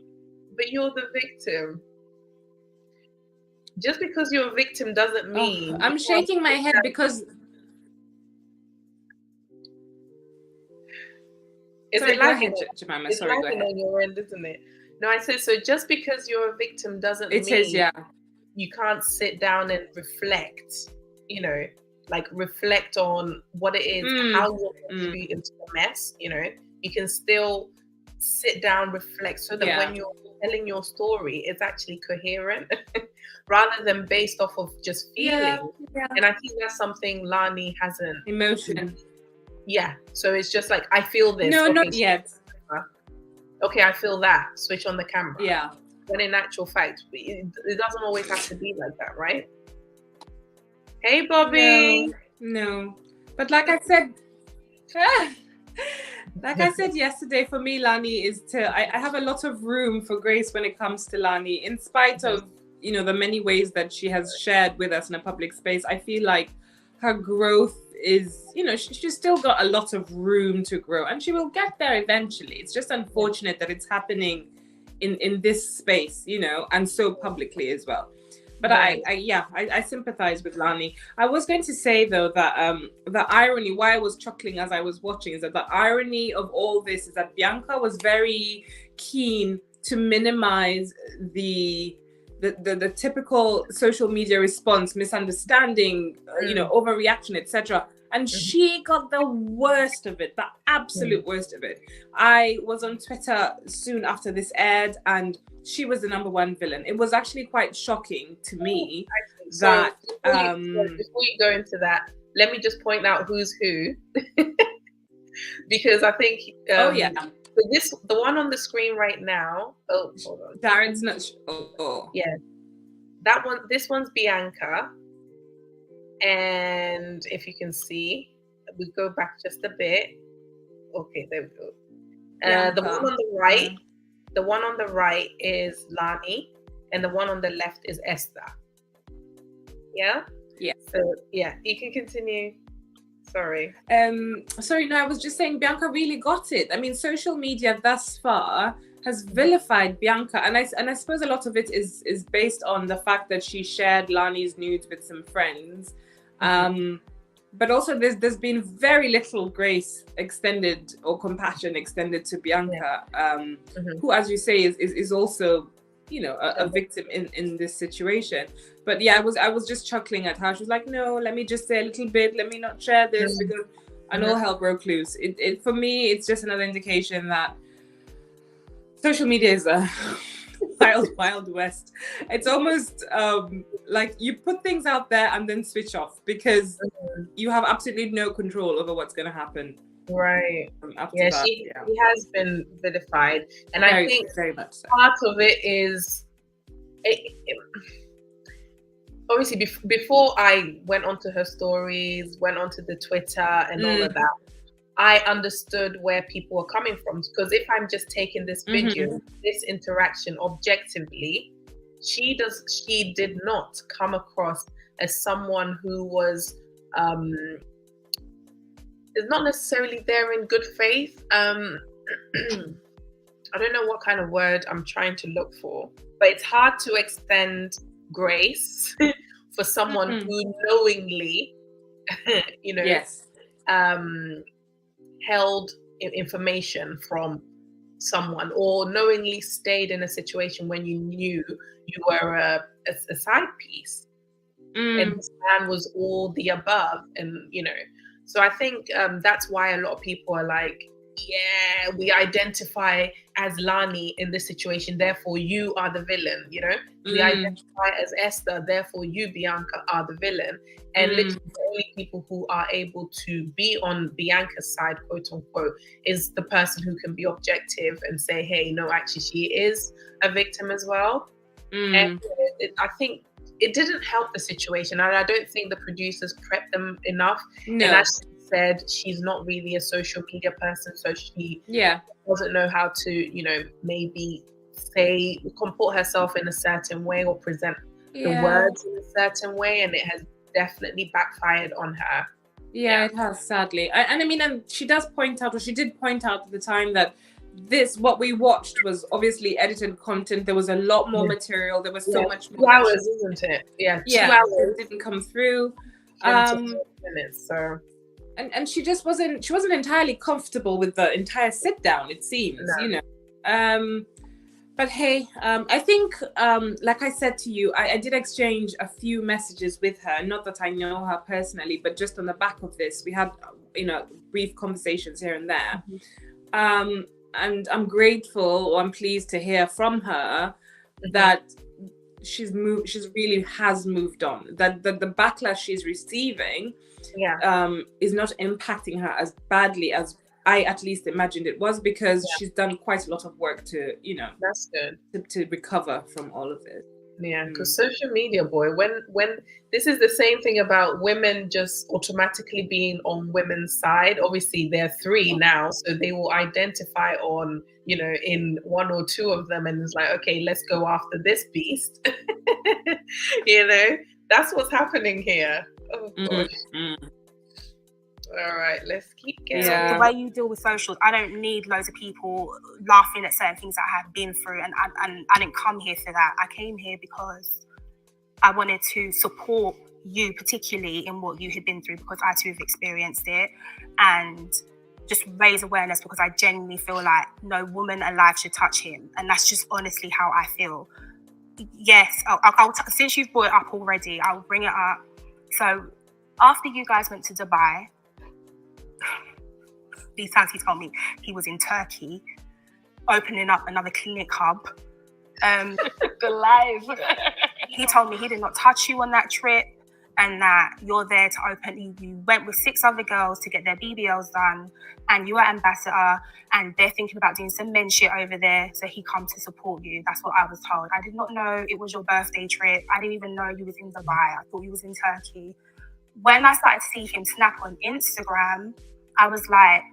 But you're the victim. Just because you're a victim doesn't mean. I'm shaking my head because. Sorry, go ahead, Jemima. It's Sorry, go ahead. on your end, isn't it? No, I said, so just because you're a victim doesn't mean you can't sit down and reflect, reflect on what it is, how you're contributing to the mess, you can still sit down, reflect, so that when you're telling your story, it's actually coherent rather than based off of just feeling. And I think that's something Lani hasn't. Emotion. Yeah. So it's just like, I feel this. No, not yet. Okay, I feel that. Switch on the camera. Yeah. When in actual fact, it doesn't always have to be like that, right? Hey, Bobby. No. But like I said yesterday, for me, Lani is I have a lot of room for grace when it comes to Lani, in spite of, the many ways that she has shared with us in a public space. I feel like her growth is, she's still got a lot of room to grow, and she will get there eventually. It's just unfortunate that it's happening in this space, and so publicly as well. But I sympathize with Lani. I was going to say though that the irony, why I was chuckling as I was watching, is that the irony of all this is that Bianca was very keen to minimize the typical social media response, misunderstanding, overreaction, etc. And she got the worst of it, the absolute worst of it. I was on Twitter soon after this aired, and she was the #1 villain. It was actually quite shocking to me that. Before you go into that, let me just point out who's who, because I think. So the one on the screen right now. Oh, hold on. Darren's not. Yeah, that one. This one's Bianca. And if you can see, we go back just a bit. Okay, there we go. The one on the right is Lani, and the one on the left is Esther. Yeah. Yeah. So yeah, you can continue. Sorry. Sorry. No, I was just saying Bianca really got it. I mean, social media thus far has vilified Bianca, and I suppose a lot of it is based on the fact that she shared Lani's nudes with some friends. But also there's been very little grace extended or compassion extended to Bianca, who, as you say, is also, a victim in this situation. But yeah, I was just chuckling at how she was like, no, let me just say a little bit, let me not share this, because and all hell broke loose. It for me, it's just another indication that social media is a wild west. It's almost like you put things out there and then switch off, because you have absolutely no control over what's going to happen. Right. She has been vilified, and I think very much so. Part of it is obviously before I went onto her stories, went onto the Twitter and all of that, I understood where people were coming from, because if I'm just taking this video, this interaction objectively, she did not come across as someone who was is not necessarily there in good faith. I don't know what kind of word I'm trying to look for, but it's hard to extend grace for someone who knowingly, yes, held information from someone, or knowingly stayed in a situation when you knew you were a side piece, and this man was all the above, and so I think that's why a lot of people are like, yeah, we identify as Lani in this situation, therefore you are the villain, we identify as Esther, therefore you, Bianca, are the villain. And literally the only people who are able to be on Bianca's side, quote unquote, is the person who can be objective and say, hey, no, actually she is a victim as well. And I think it didn't help the situation, and I don't think the producers prepped them enough. No. And as she said, she's not really a social media person, so she doesn't know how to, maybe comport herself in a certain way or present the words in a certain way, and it has definitely backfired on her. Yeah, it has, sadly. And I mean, and she did point out at the time that what we watched was obviously edited content. There was a lot more material. There was so much more. 2 hours, isn't it? Yeah, 2 hours. It didn't come through. 20 minutes, so. And she just wasn't entirely comfortable with the entire sit down, it seems, but hey, I think like I said to you, I did exchange a few messages with her, not that I know her personally, but just on the back of this we had brief conversations here and there. And I'm grateful, or I'm pleased to hear from her that she's really has moved on, that the backlash she's receiving is not impacting her as badly as I at least imagined it was, because she's done quite a lot of work to that's good to recover from all of this. Yeah, because social media, boy, when this is the same thing about women just automatically being on women's side. Obviously they're 3 now, so they will identify on in 1 or 2 of them, and it's like, okay, let's go after this beast. That's what's happening here. Oh gosh. All right, let's keep going. The way you deal with socials, I don't need loads of people laughing at certain things that I have been through, and I didn't come here for that. I came here because I wanted to support you, particularly in what you had been through, because I too have experienced it, and just raise awareness, because I genuinely feel like no woman alive should touch him, and that's just honestly how I feel. Yes, since you've brought it up already, I'll bring it up. So after you guys went to Dubai, these times he told me he was in Turkey opening up another clinic hub. Good life. He told me he did not touch you on that trip, and that you're there to open. You went with 6 other girls to get their BBLs done, and you were ambassador, and they're thinking about doing some men shit over there, so he come to support you. That's what I was told. I did not know it was your birthday trip. I didn't even know you was in Dubai. I thought you was in Turkey. When I started to see him snap on Instagram, I was like,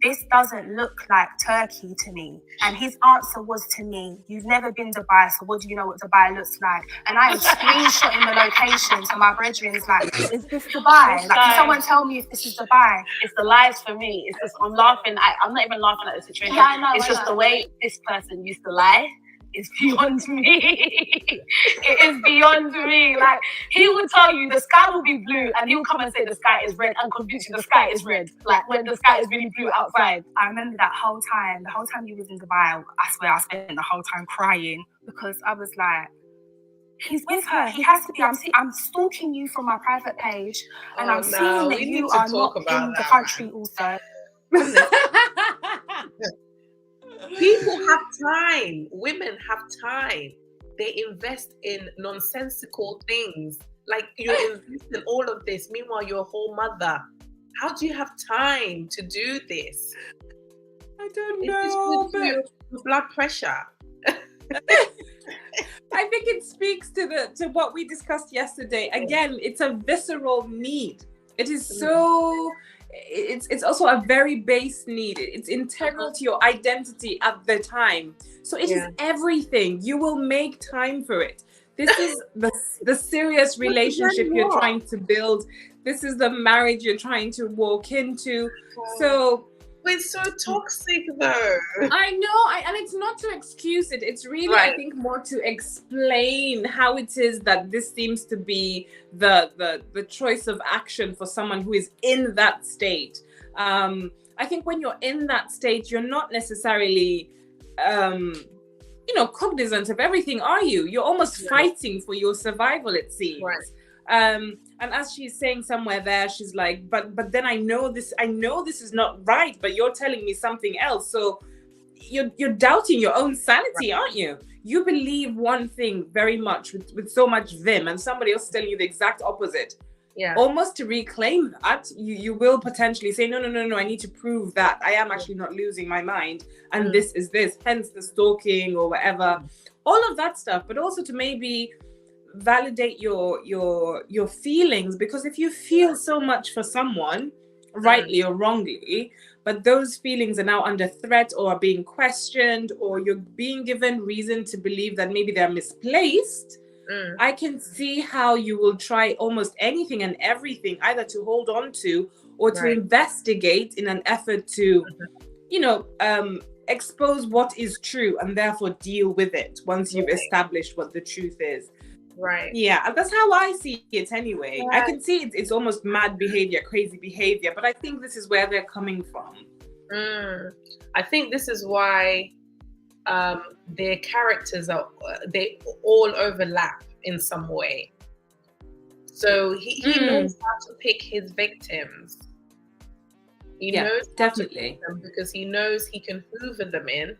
this doesn't look like Turkey to me. And his answer was to me, you've never been to Dubai, so what do you know what Dubai looks like? And I am screenshotting the location to my brethren. It's like, is this Dubai? Like, can someone tell me if this is Dubai? It's the lies for me. It's just, I'm laughing. I'm not even laughing at the situation. Yeah, I know, it's just the way this person used to lie. Is beyond me. It is beyond me. Like, he would tell you the sky will be blue, and he'll come and say the sky is red and convince you the sky is red. Like, when the sky is really blue outside. I remember that whole time, you was in Dubai, I swear I spent the whole time crying, because I was like, he's with her. He has to be. I'm stalking you from my private page, and I'm seeing that you are not in the country also. People have time. Women have time. They invest in nonsensical things. Like, you invest in all of this. Meanwhile, you're a whole mother. How do you have time to do this? I don't know. But your blood pressure. I think it speaks to what we discussed yesterday. Again, it's a visceral need. It is so. It's also a very base need. It's integral to your identity at the time. So it is everything. You will make time for it. This is the serious relationship you're trying to build. This is the marriage you're trying to walk into. So it's so toxic, though. I know, and it's not to excuse it. It's really, I think, more to explain how it is that this seems to be the choice of action for someone who is in that state. I think when you're in that state, you're not necessarily, cognizant of everything, are you? You're almost fighting for your survival, it seems. Right. And as she's saying somewhere there, she's like, but then I know this is not right, but you're telling me something else. So you're doubting your own sanity, aren't you? You believe one thing very much with so much vim, and somebody else is telling you the exact opposite. Yeah. Almost to reclaim that, you will potentially say, no, I need to prove that I am actually not losing my mind, and this is this, hence the stalking or whatever, all of that stuff. But also to maybe validate your feelings, because if you feel so much for someone, rightly or wrongly, but those feelings are now under threat or are being questioned, or you're being given reason to believe that maybe they're misplaced, I can see how you will try almost anything and everything, either to hold on to or to investigate in an effort to, expose what is true and therefore deal with it once you've established what the truth is. Right. Yeah, that's how I see it anyway. I can see it's almost mad behavior, crazy behavior, but I think this is where they're coming from. I think this is why their characters they all overlap in some way. So he knows how to pick his victims. He knows definitely, how to pick them because he knows he can hoover them in,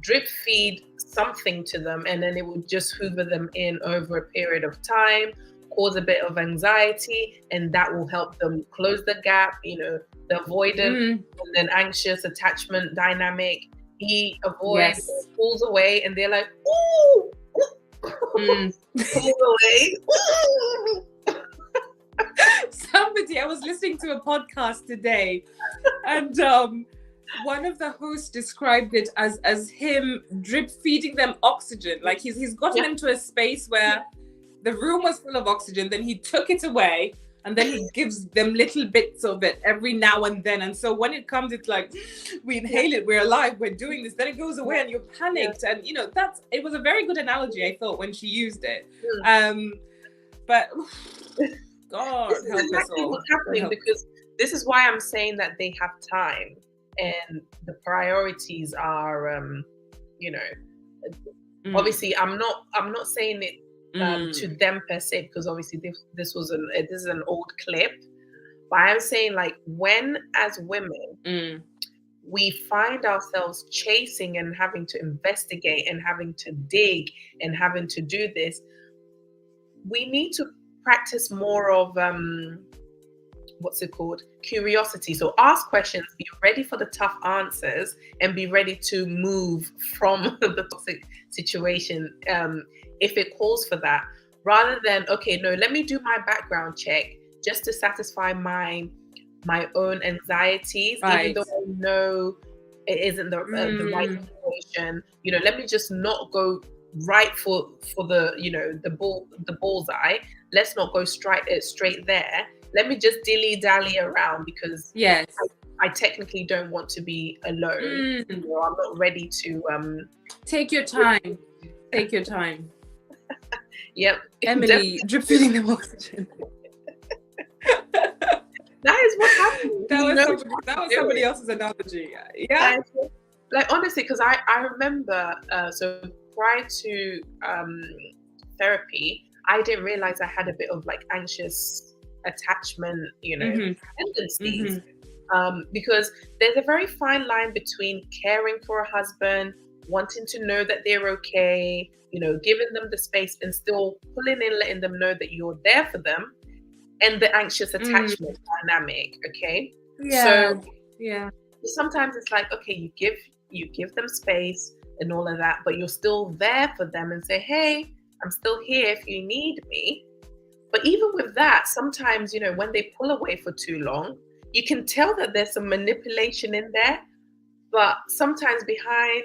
drip feed something to them, and then it would just hoover them in over a period of time, cause a bit of anxiety, and that will help them close the gap, the avoidant and then anxious attachment dynamic. He avoids, pulls away, and they're like, ooh, pull away. Ooh. I was listening to a podcast today, and one of the hosts described it as him drip feeding them oxygen. Like he's gotten them to a space where the room was full of oxygen, then he took it away, and then he gives them little bits of it every now and then. And so when it comes, it's like, we inhale it, we're alive, we're doing this, then it goes away and you're panicked. And it was a very good analogy, I thought, when she used it. But God, this is exactly what's happening, because this is why I'm saying that they have time and the priorities are, obviously I'm not saying it to them per se, because obviously this is an old clip, but I'm saying, like, when as women we find ourselves chasing and having to investigate and having to dig and having to do this, we need to practice more of curiosity. So ask questions, be ready for the tough answers, and be ready to move from the toxic situation if it calls for that, rather than, let me do my background check just to satisfy my own anxieties, even though I know it isn't the right situation. Let me just not go right for the the bullseye. Let's not go straight there. Let me just dilly-dally around, because I technically don't want to be alone. I'm not ready to take your time. Take your time. Yep. Emily drip feeding them oxygen. That is what happened. That was somebody else's analogy. Yeah. Like, honestly, because I remember so prior to therapy, I didn't realize I had a bit of like anxious attachment, tendencies. Because there's a very fine line between caring for a husband, wanting to know that they're okay, giving them the space and still pulling in, letting them know that you're there for them, and the anxious attachment dynamic. Okay. So sometimes it's like, okay, you give them space and all of that, but you're still there for them and say, hey, I'm still here if you need me. But even with that, sometimes, when they pull away for too long, you can tell that there's some manipulation in there. But sometimes behind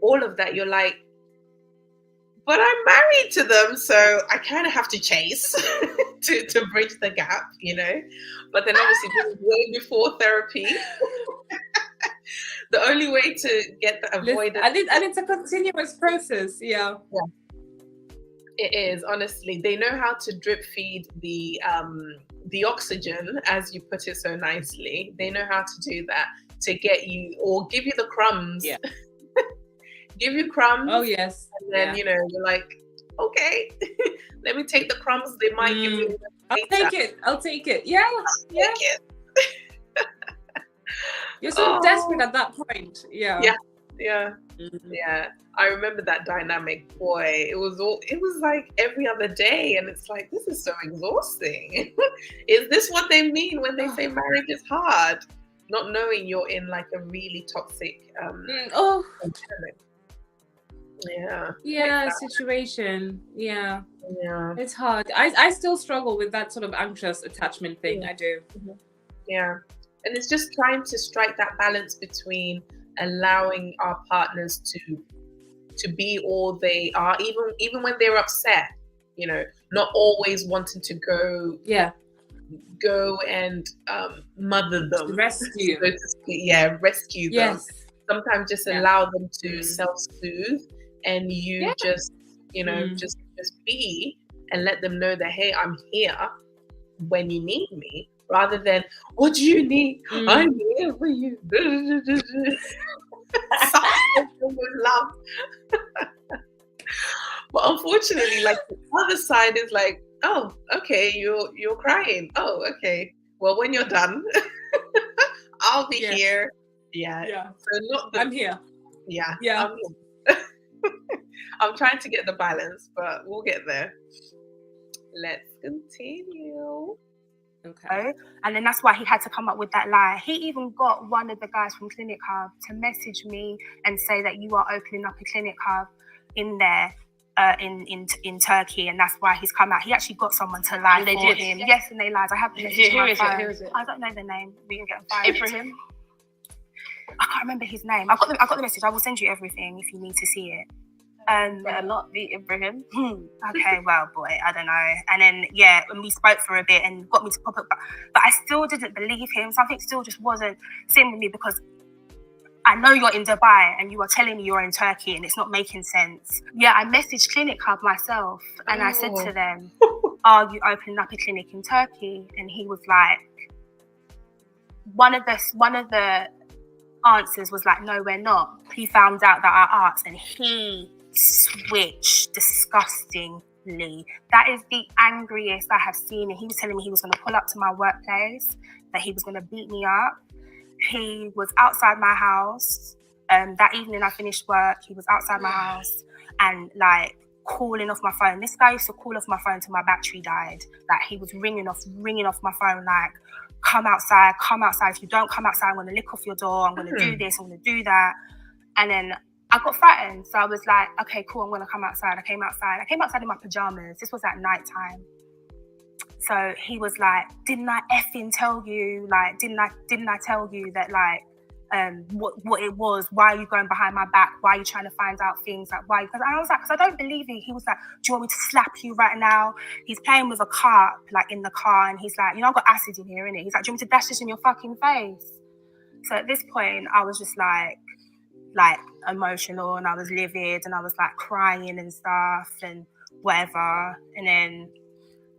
all of that, you're like, but I'm married to them, so I kind of have to chase to bridge the gap, But then obviously this is way before therapy. The only way to get the avoidance, and it's a continuous process. Yeah. It is, honestly. They know how to drip feed the oxygen, as you put it so nicely. They know how to do that to get you, or give you the crumbs. Yeah. Give you crumbs. Oh yes. And then you're like, okay, let me take the crumbs. They might give me. I'll take it. Yeah. Take it. You're so desperate at that point. Yeah. I remember that dynamic. Boy, it was like every other day, and it's like, this is so exhausting. Is this what they mean when they say marriage is hard? Not knowing you're in like a really toxic situation. Yeah, it's hard. I still struggle with that sort of anxious attachment thing. I do. And it's just trying to strike that balance between allowing our partners to be all they are, even when they're upset, not always wanting to go and mother them, rescue, so to speak. Rescue them. Sometimes just allow them to self-soothe, and you just be, and let them know that, hey, I'm here when you need me, rather than, what do you need? I'm here for you. Love. But unfortunately, like, the other side is like, oh, okay, you're crying. Oh, okay. Well, when you're done, I'll be here. So I'm here. I'm here. I'm trying to get the balance, but we'll get there. Let's continue. Okay. And then that's why he had to come up with that lie. He even got one of the guys from Clinic Hub to message me and say that you are opening up a Clinic Hub in there in Turkey, and that's why he's come out. He actually got someone to lie for him. Yes, and they lied. I have the message on my phone. Who is it? I don't know the name. We can get him fired. Ibrahim? I can't remember his name. I got the message. I will send you everything if you need to see it. Better not be Ibrahim. Okay, well, boy, I don't know. And then, and we spoke for a bit and got me to pop up. But I still didn't believe him. Something still just wasn't sitting with me, because I know you're in Dubai and you are telling me you're in Turkey, and it's not making sense. I messaged Clinic Hub myself, and I said to them, are you opening up a clinic in Turkey? And he was like, one of the answers was like, no, we're not. He found out that I asked, and he switched disgustingly. That is the angriest I have seen. And he was telling me he was going to pull up to my workplace, that he was going to beat me up. He was outside my house. That evening I finished work. He was outside my house and like calling off my phone. This guy used to call off my phone till my battery died. Like, he was ringing off my phone like, come outside. If you don't come outside, I'm going to lick off your door. I'm going to do this. I'm going to do that. And then I got frightened. So I was like, okay, cool. I'm going to come outside. I came outside in my pajamas. This was at nighttime. So he was like, didn't I effing tell you? Like, didn't I tell you that, like, what it was? Why are you going behind my back? Why are you trying to find out things? Like, why? Because I was like, because I don't believe you. He was like, do you want me to slap you right now? He's playing with a cup, like, in the car, and he's like, I've got acid in here, innit? He's like, do you want me to dash this in your fucking face? So at this point, I was just like emotional, and I was livid, and I was like crying and stuff and whatever. And then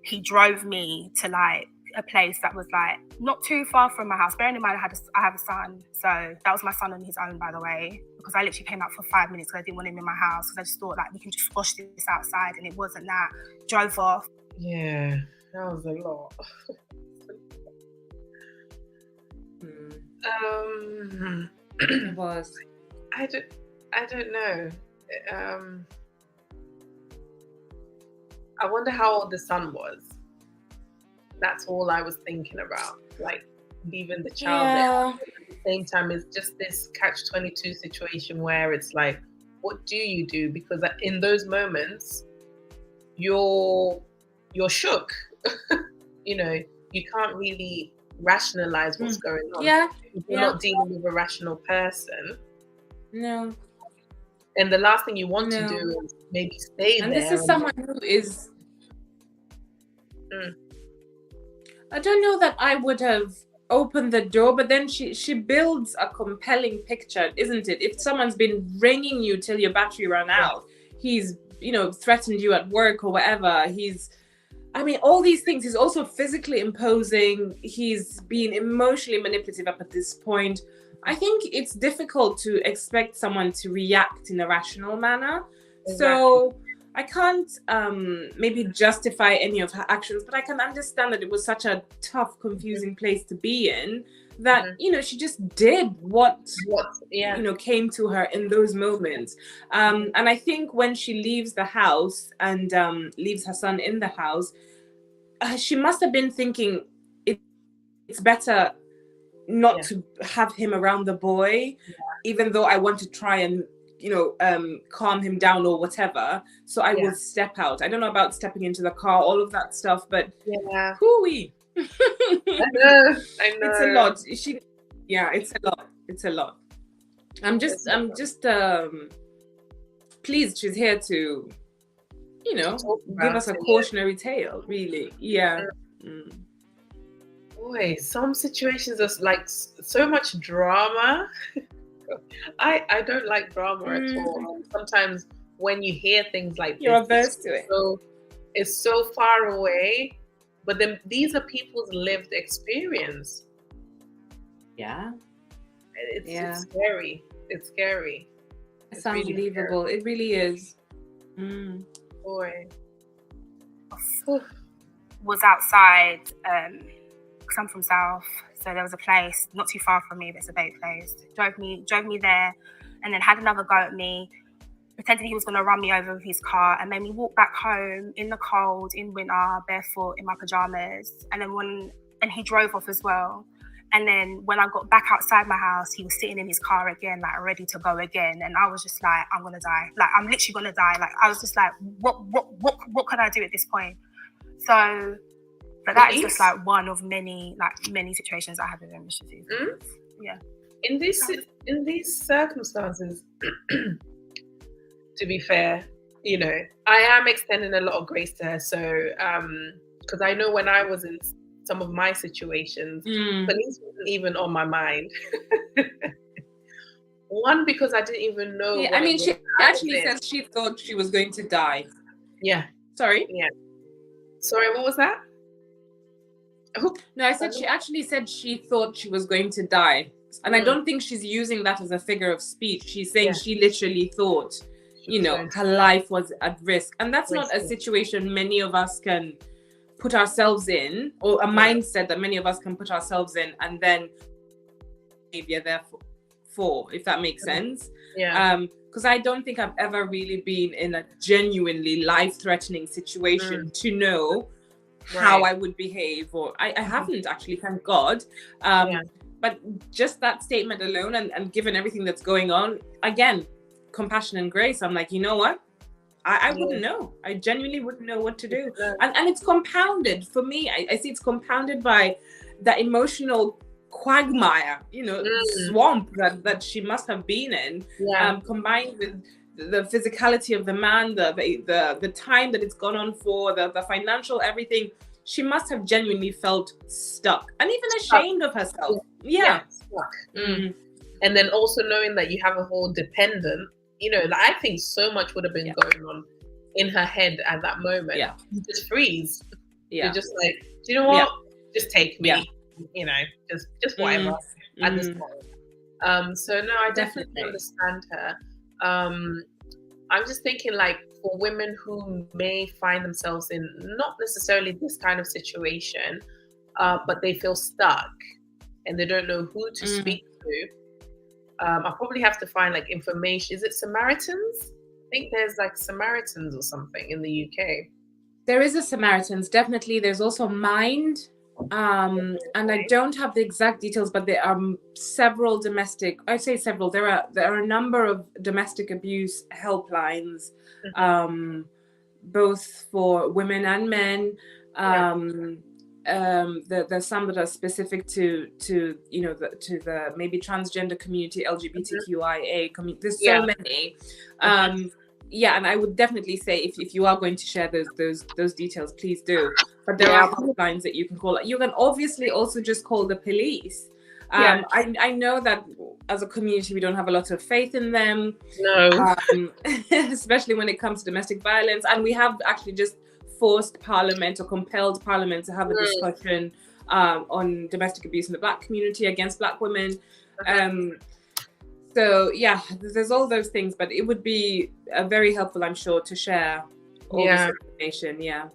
he drove me to like a place that was like not too far from my house. Bearing in mind, I have a son, so that was my son on his own, by the way, because I literally came out for 5 minutes because I didn't want him in my house, because I just thought like we can just squash this outside, and it wasn't that. Drove off. Yeah, that was a lot. It was. I don't know. I wonder how old the son was. That's all I was thinking about. Like, leaving the child there. At the same time, it's just this catch-22 situation where it's like, what do you do? Because in those moments, you're shook. You can't really rationalize what's going on. You're not dealing with a rational person. No. And the last thing you want to do is maybe stay and there. This is someone who is... I don't know that I would have opened the door, but then she builds a compelling picture, isn't it? If someone's been ringing you till your battery ran out, he's, threatened you at work or whatever, I mean, all these things. He's also physically imposing. He's being emotionally manipulative up at this point. I think it's difficult to expect someone to react in a rational manner. Exactly. So I can't maybe justify any of her actions, but I can understand that it was such a tough, confusing place to be in, that, you know, she just did what you know, came to her in those moments. And I think when she leaves the house and leaves her son in the house, she must have been thinking it's better not to have him around the boy, even though I want to try and, you know, calm him down or whatever. So I will step out. I don't know about stepping into the car, all of that stuff, but hoo-wee. I know. It's a lot. It's a lot. It's a lot. I'm just pleased she's here to, you know, give us a cautionary tale, really. Boy, some situations are like so much drama. I don't like drama at all. Sometimes when you hear things like you're averse to it. So it's so far away, but then these are people's lived experience. It's scary. It's scary. It's unbelievable. Really, it really is. Boy. Was outside, because I'm from South, so there was a place not too far from me that's a vape place. Drove me there, and then had another go at me, pretended he was going to run me over with his car, and made me walk back home in the cold, in winter, barefoot, in my pajamas. And then he drove off as well. And then when I got back outside my house, he was sitting in his car again, like ready to go again. And I was just like, I'm gonna die. Like, I'm literally gonna die. Like, I was just like, what can I do at this point? So, but that is just like one of many situations I had with him. Yeah. In these circumstances, to be fair, you know, I am extending a lot of grace to her. So, because I know when I was in some of my situations, police wasn't even on my mind. One, because I didn't even know. I mean, she actually said she thought she was going to die. Yeah. Sorry? Yeah. Sorry, what was that? No, I said she actually said she thought she was going to die. And I don't think she's using that as a figure of speech. She's saying she literally thought, you know, her life was at risk. And that's not a situation many of us can put ourselves in, or a mindset that many of us can put ourselves in, and then behavior therefore, if that makes sense. Because I don't think I've ever really been in a genuinely life-threatening situation to know how I would behave, or I haven't actually, thank God. But just that statement alone, and given everything that's going on, again, compassion and grace, I'm like, you know what? I wouldn't know. I genuinely wouldn't know what to do. And it's compounded for me. I see it's compounded by the emotional quagmire, you know, swamp that she must have been in, combined with the physicality of the man, the time that it's gone on for, the financial everything. She must have genuinely felt stuck and even ashamed of herself. Stuck. And then also knowing that you have a whole dependent, you know, like, I think so much would have been going on in her head at that moment. You just freeze. You're just like, do you know what? Just take me. You know, just whatever at this point. So no, I definitely understand her. I'm just thinking, like, for women who may find themselves in not necessarily this kind of situation, but they feel stuck and they don't know who to speak to. I probably have to find like information. Is it Samaritans? I think there's like Samaritans or something in the UK. There is a Samaritans, definitely. There's also Mind. And I don't have the exact details, but there are several domestic, I say several, there are a number of domestic abuse helplines, both for women and men. There's some that are specific to you know, to the maybe transgender community, LGBTQIA community. There's so many. And I would definitely say if you are going to share those details, please do. But there are hotlines that you can call. You can obviously also just call the police. I know that as a community we don't have a lot of faith in them. No. Especially when it comes to domestic violence, and we have actually just forced Parliament or compelled Parliament to have a discussion on domestic abuse in the Black community against Black women. So yeah, there's all those things, but it would be very helpful, I'm sure, to share all this information. Yeah.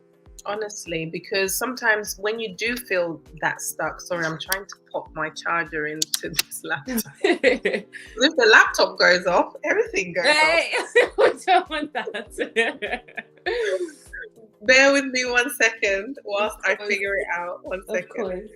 Honestly, because sometimes when you do feel that stuck, sorry, I'm trying to pop my charger into this laptop. If the laptop goes off, everything goes off. We don't want that. Bear with me 1 second whilst I figure it out. 1 second. Of course.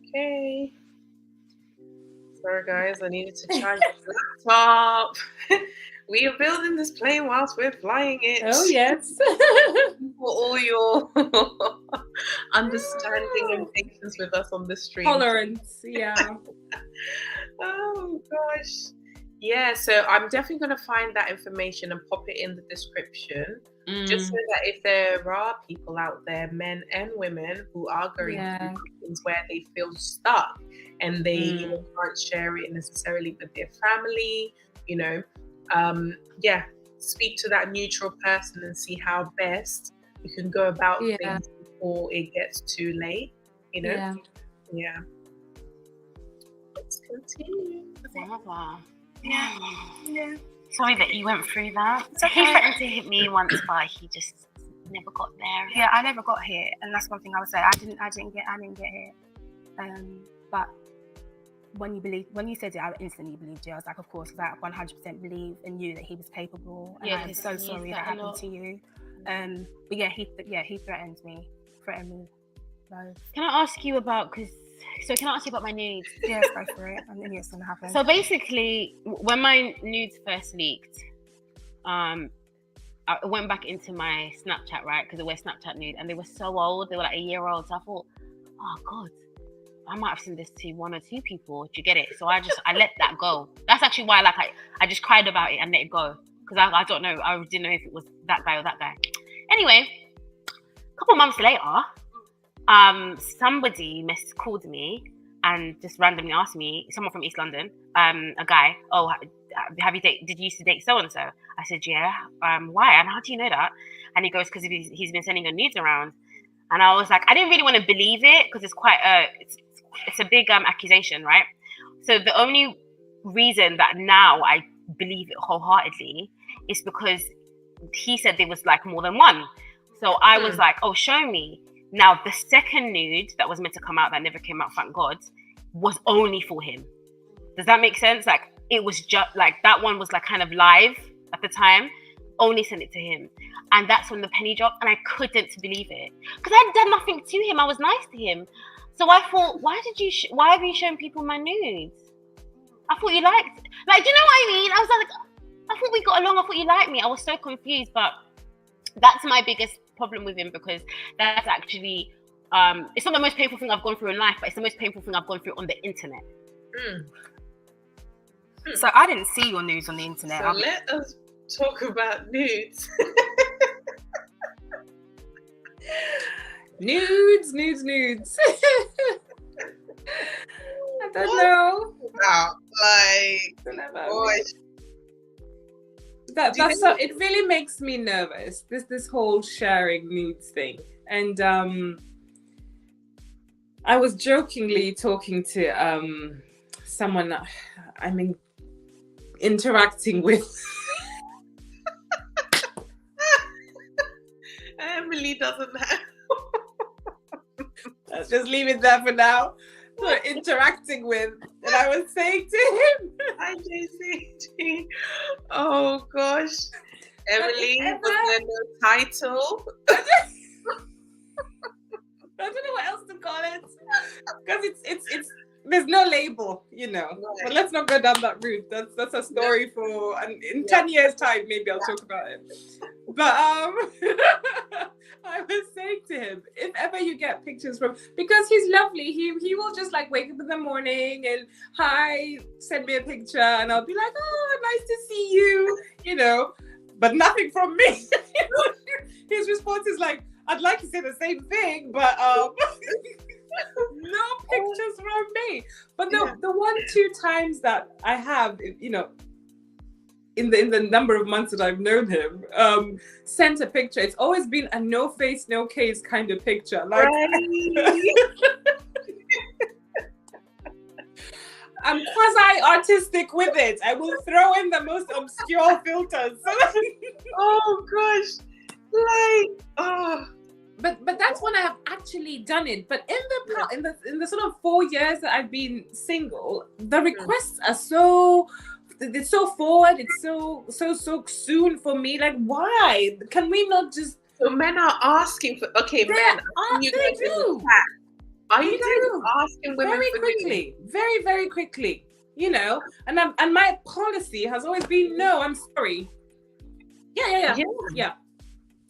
Okay. Sorry guys, I needed to charge the laptop. We are building this plane whilst we're flying it. Oh yes. For all your understanding and patience with us on the stream. Tolerance, yeah. Oh gosh. Yeah, so I'm definitely going to find that information and pop it in the description. Just so that if there are people out there, men and women, who are going through things where they feel stuck and they can't share it necessarily with their family, speak to that neutral person and see how best you can go about things before it gets too late, Yeah. Let's continue. Yeah. Sorry that you went through that. So he threatened to hit me once, but he just never got there. Yeah, I never got hit, and that's one thing I would say. I didn't get hit. But when you said it, I instantly believed you. I was like, of course, I 100% believe and knew that he was capable. And I'm so sorry that happened to you. But yeah, he threatened me. So. Can I ask you about my nudes? Yeah, go for it. I knew it's gonna happen. So basically, when my nudes first leaked, I went back into my Snapchat, right? Because I wear Snapchat nude, and they were so old. They were like a year old. So I thought, oh God, I might have sent this to 1 or 2 people. Do you get it? So I let that go. That's actually why, I just cried about it and let it go, because I don't know. I didn't know if it was that guy or that guy. Anyway, a couple months later, somebody called me and just randomly asked me, someone from East London, a guy, oh, did you used to date so and so? I said, yeah. Why? And how do you know that? And he goes, because he's been sending your nudes around. And I was like, I didn't really want to believe it, because it's quite it's a big accusation, right? So the only reason that now I believe it wholeheartedly is because he said there was more than one. So I was like, oh, show me. Now, the second nude that was meant to come out, that never came out, thank God, was only for him. Does that make sense? It was just that one was kind of live at the time. Only sent it to him. And that's when the penny dropped, and I couldn't believe it. Because I had done nothing to him. I was nice to him. So I thought, why have you shown people my nudes? I thought you liked, do you know what I mean? I was I thought we got along. I thought you liked me. I was so confused, but that's my biggest problem with him, because that's actually it's not the most painful thing I've gone through in life, but it's the most painful thing I've gone through on the internet. So I didn't see your nudes on the internet. So let us talk about nudes. nudes. I don't know. It really makes me nervous. This whole sharing nudes thing. And I was jokingly talking to someone I'm interacting with. Emily doesn't have. Let's just leave it there for now. So interacting with, and I was saying to him, hi JC. Oh gosh, Emily, was there no title? I don't know what else to call it, because it's there's no label, you know. Right. But let's not go down that route. That's a story for, and in 10 years time maybe I'll talk about it. But I was saying to him, if ever you get pictures from, because he's lovely, he will just like wake up in the morning and hi, send me a picture, and I'll be like, oh, nice to see you, you know, but nothing from me. His response is like, I'd like to say the same thing, but no pictures from me. But the 1-2 times that I have, you know, in the number of months that I've known him, sent a picture, it's always been a no face, no case kind of picture. Like, I'm quasi-artistic with it. I will throw in the most obscure filters. Oh gosh. Like, oh. But that's when I have actually done it. But in the sort of 4 years that I've been single, the requests are so, it's so forward, it's so soon for me. Like, why can we not just? So men are asking for, okay, men, they do. Are you guys asking women very for quickly, very quickly, you know? And my policy has always been, no, I'm sorry. Yeah.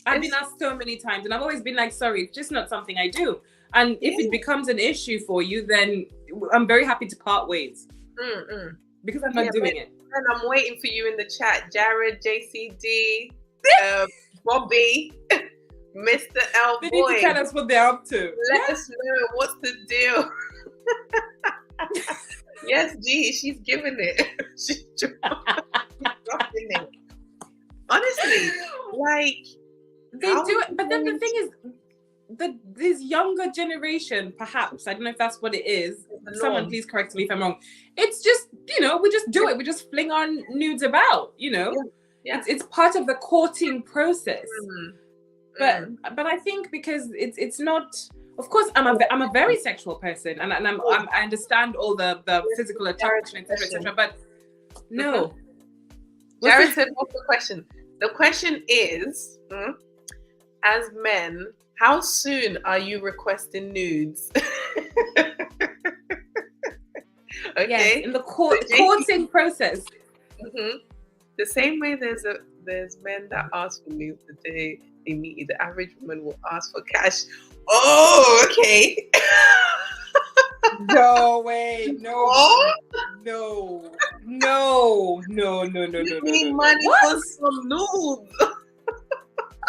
I've been asked so many times, and I've always been like, sorry, it's just not something I do. And if it becomes an issue for you, then I'm very happy to part ways. Because I'm not doing it. And I'm waiting for you in the chat. Jared, JCD, Bobby, Mr. L. They Boy. need to tell us what they're up to. Let us know what's the deal. Yes, G, she's giving it. She's dropping it. Honestly, like, they do it, but then the thing is, this younger generation, perhaps, I don't know if that's what it is. Someone please correct me if I'm wrong. It's just, you know, we just do it. We just fling our nudes about, you know. Yeah. It's part of the courting process. But I think because it's not. Of course, I'm a very sexual person, and I understand all the physical attraction, etc. But no. Jared said, "What's the question?" The question is, as men, how soon are you requesting nudes? Okay. Yes, in the courting process. The same way there's men that ask for nudes the day they meet you. The average woman will ask for cash. Oh, okay. No way. No. You need money for some nudes.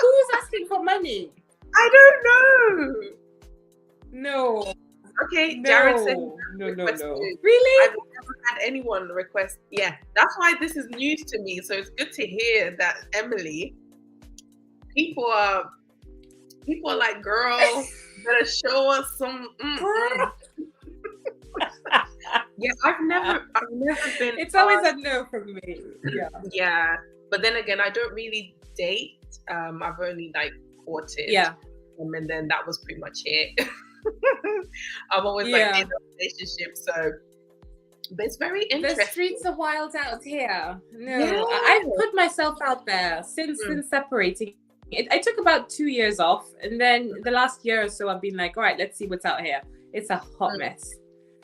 Who's asking for money? I don't know. No. Okay, Jared said no. Nudes. Really? I've never had anyone request. Yeah, that's why this is news to me. So it's good to hear that, Emily. People are like, girl, better show us some. Yeah, I've never been. It's always a no from me. Yeah, but then again, I don't really date. I've only like courted. Yeah. And then that was pretty much it. I'm always like in a relationship, so. But it's very interesting. The streets are wild out here. No, I've put myself out there since separating. I took about 2 years off, and then the last year or so, I've been like, all right, let's see what's out here. It's a hot mess.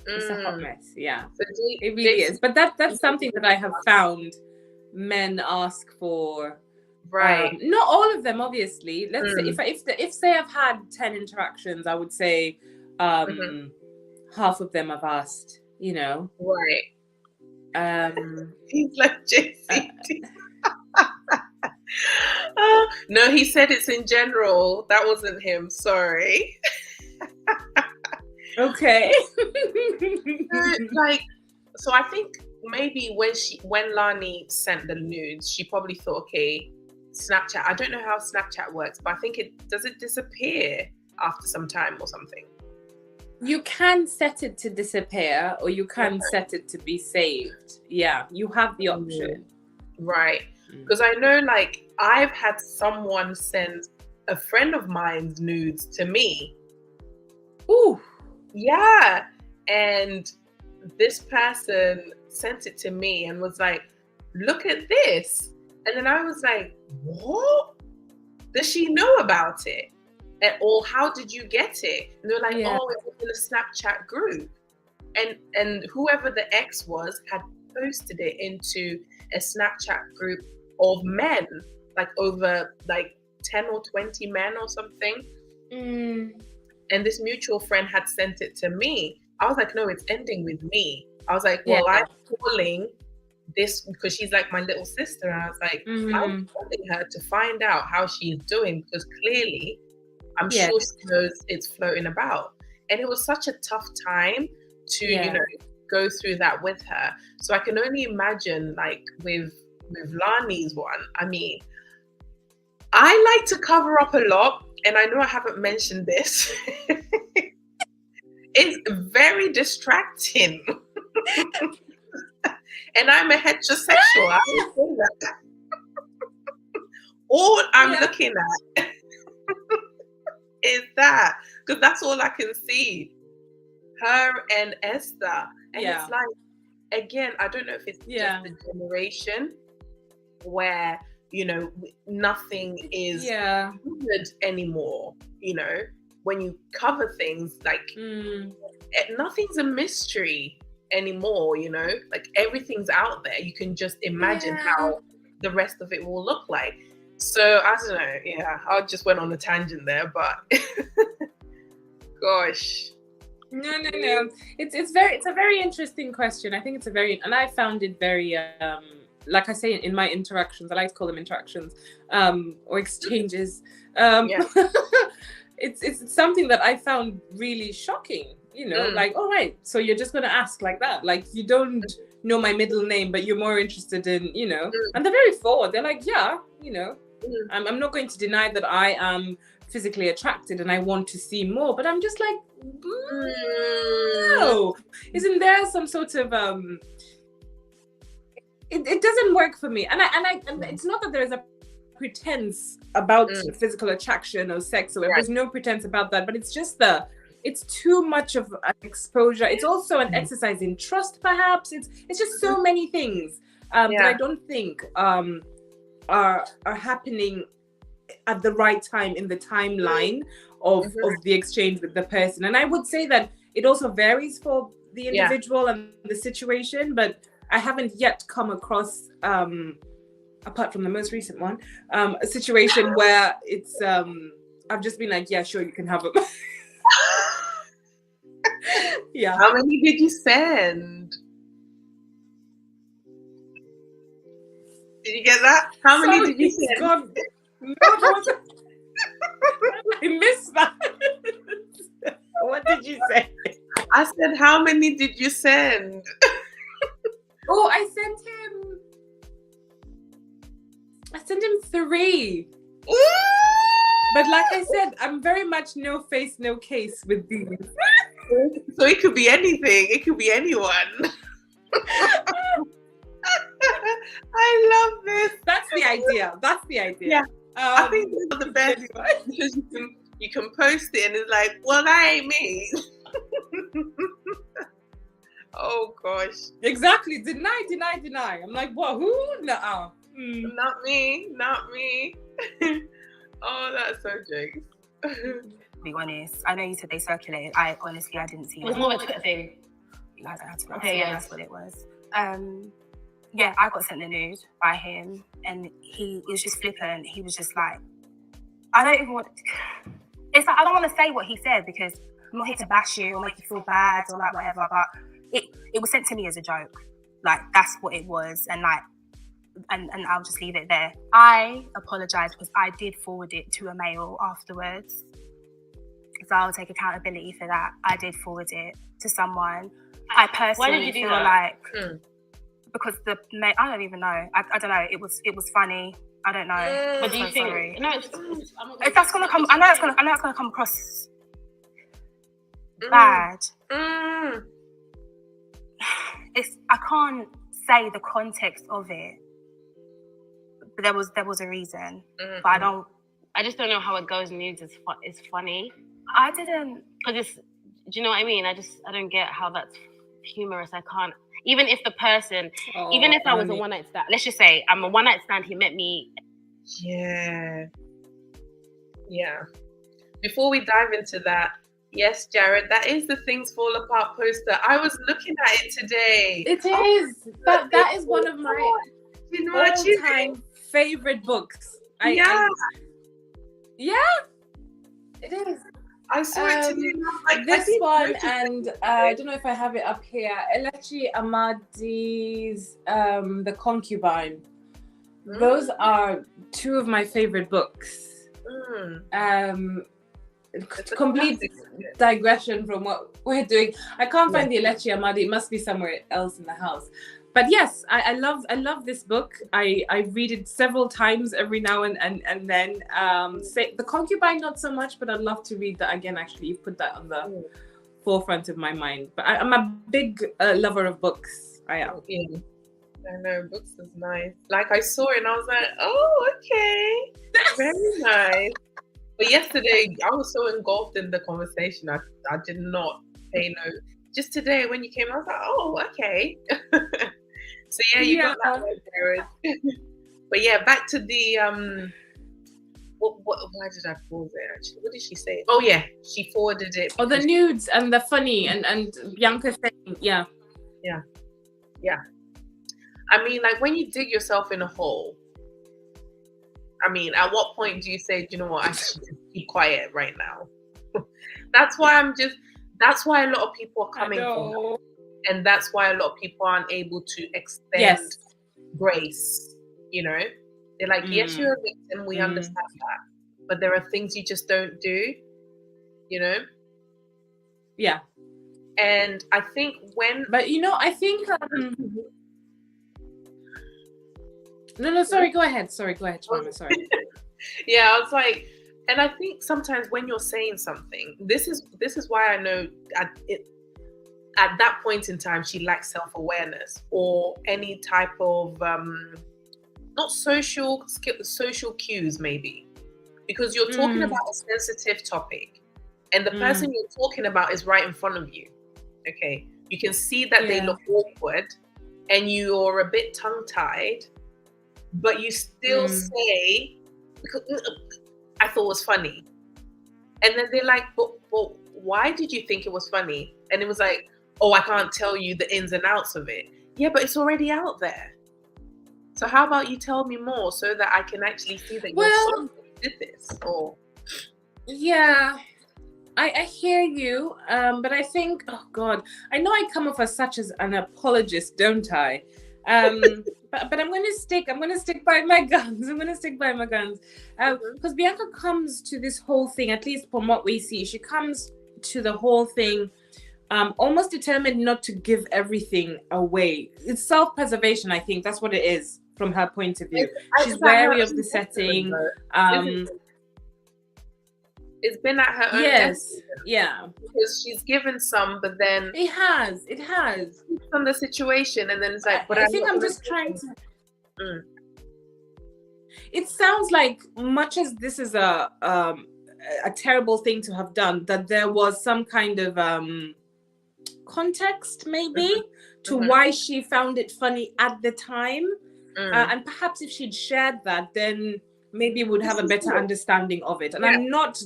It's a hot mess. Yeah, so it really is. But that's something that I have found men ask for. Right. Not all of them, obviously. Let's say if say I've had 10 interactions, I would say half of them I've asked. You know. Right. He's like JC. No, he said it's in general. That wasn't him. Sorry. Okay. So I think maybe when Lani sent the nudes, she probably thought, okay, Snapchat. I don't know how Snapchat works, but I think it disappear after some time or something. You can set it to disappear, or you can set it to be saved. Yeah, you have the option. Right. Because I know, like, I've had someone send a friend of mine's nudes to me. Ooh. Yeah. And this person sent it to me and was like, look at this. And then I was like, what? Does she know about it? or how did you get it? And they're like, Yeah. oh, it was in a Snapchat group. And whoever the ex was had posted it into a Snapchat group of men, like over like 10 or 20 men or something. And this mutual friend had sent it to me. I was like, no, it's ending with me. I was like, well, I'm calling this because she's like my little sister. And I was like, I'm calling her to find out how she's doing, because clearly I'm sure she knows it's floating about. And it was such a tough time to, you know, go through that with her. So I can only imagine, like with Lani's one. I mean, I like to cover up a lot, and I know I haven't mentioned this. It's very distracting. And I'm a heterosexual. I understand that. All I'm looking at is that, because that's all I can see. Her and Esther. And it's like, again, I don't know if it's just the generation where, you know, nothing is covered anymore. You know, when you cover things, like nothing's a mystery anymore, you know, like everything's out there. You can just imagine how the rest of it will look like. So I don't know. I just went on a tangent there, but gosh. No. It's a very interesting question. I think it's and I found it very like I say in my interactions, I like to call them interactions, or exchanges. It's something that I found really shocking, you know, like, all right, so you're just going to ask like that. Like, you don't know my middle name, but you're more interested in, you know, and they're very forward. They're like, yeah, you know, I'm not going to deny that I am physically attracted and I want to see more, but I'm just like, no, isn't there some sort of, it doesn't work for me. And it's not that there is a pretense about physical attraction or sex, or there's no pretense about that, but it's just it's too much of an exposure. It's also an exercise in trust, perhaps. It's just so many things that I don't think are happening at the right time in the timeline of the exchange with the person. And I would say that it also varies for the individual and the situation, but I haven't yet come across apart from the most recent one, a situation where it's I've just been like, yeah, sure, you can have them. How many did you send? Did you get that? How many did you send? God, no, I missed that. What did you say? I said, how many did you send? Oh, I sent him 3. But like I said, I'm very much no face, no case with these. So it could be anything. It could be anyone. I love this. That's the idea. Yeah. I think it's the best because you can post it and it's like, well, that ain't me. Oh gosh. Exactly. Deny. I'm like, what? Who? No. Not me. Oh, that's so jokes. To be honest, I know you said they circulated. I didn't see it. It was more of a Twitter thing. You guys had to Okay, that's what it was. I got sent a nude by him, and he was just flippant. He was just like, I don't even want. It's like I don't want to say what he said because I'm not here to bash you or make you feel bad or like whatever. But it was sent to me as a joke. Like that's what it was, and like. And I'll just leave it there. I apologise because I did forward it to a male afterwards. So I'll take accountability for that. I did forward it to someone. I personally feel like because I don't even know. I don't know. It was funny. I don't know. But do you think? Sorry. No, if that's gonna come, I know it's gonna come across bad. I can't say the context of it. But there was a reason, but I just don't know how it goes. Nudes is funny. I didn't because it's. Do you know what I mean? I don't get how that's humorous. I can't. Even if the person, even if I was a one night stand. Let's just say I'm a one night stand. He met me. Yeah. before we dive into that, yes, Jared, that is the Things Fall Apart poster. I was looking at it today. It is. That is one of my all-time favorite books. Yeah, it is. I saw it today. Like, this one, and I don't know if I have it up here. Elechi Amadi's The Concubine. Those are two of my favorite books. Complete digression from what we're doing. I can't find the Elechi Amadi. It must be somewhere else in the house. But yes, I love this book. I read it several times every now and then. Say The Concubine, not so much, but I'd love to read that again. Actually, you've put that on the forefront of my mind. But I'm a big lover of books. I am. Yeah. I know, books is nice. Like, I saw it and I was like, oh, okay, very nice. But yesterday, I was so engulfed in the conversation, I did not pay note. Just today, when you came, I was like, oh, okay. So yeah, you got that right, Jared. But yeah, back to the why did I pause it actually? What did she say? Oh yeah, she forwarded it. Oh, the nudes and the funny and Bianca saying, yeah. I mean, like, when you dig yourself in a hole, I mean, at what point do you say, do you know what, I should just keep quiet right now? That's why a lot of people are coming from. And that's why a lot of people aren't able to extend grace, you know? They're like, yes, you're a victim, we understand that. But there are things you just don't do, you know? Yeah. And I think But, you know, I think... No, sorry, go ahead. Sorry, Chima, sorry. Yeah, I was like... And I think sometimes when you're saying something, this is why I know... At that point in time, she lacks self-awareness or any type of not social cues, maybe, because you're talking about a sensitive topic, and the person you're talking about is right in front of you. Okay, you can see that they look awkward, and you're a bit tongue-tied, but you still say, "I thought it was funny," and then they're like, "But why did you think it was funny?" And it was like, oh, I can't tell you the ins and outs of it. Yeah, but it's already out there. So how about you tell me more so that I can actually see that you're sorry you did this? Or yeah, I hear you. But I think, oh God, I know I come off as such as an apologist, don't I? But I'm gonna stick by my guns. Because Bianca comes to this whole thing, at least from what we see, she comes to the whole thing almost determined not to give everything away. It's self-preservation, I think. That's what it is from her point of view. She's wary of the setting. It's been at her own. Yes, yeah. Because she's given some, but then it has from the situation, and then it's like. But I think I'm just trying to. It sounds like, much as this is a terrible thing to have done, that there was some kind of context maybe to why she found it funny at the time, and perhaps if she'd shared that, then maybe we would have a better understanding of it. And I'm not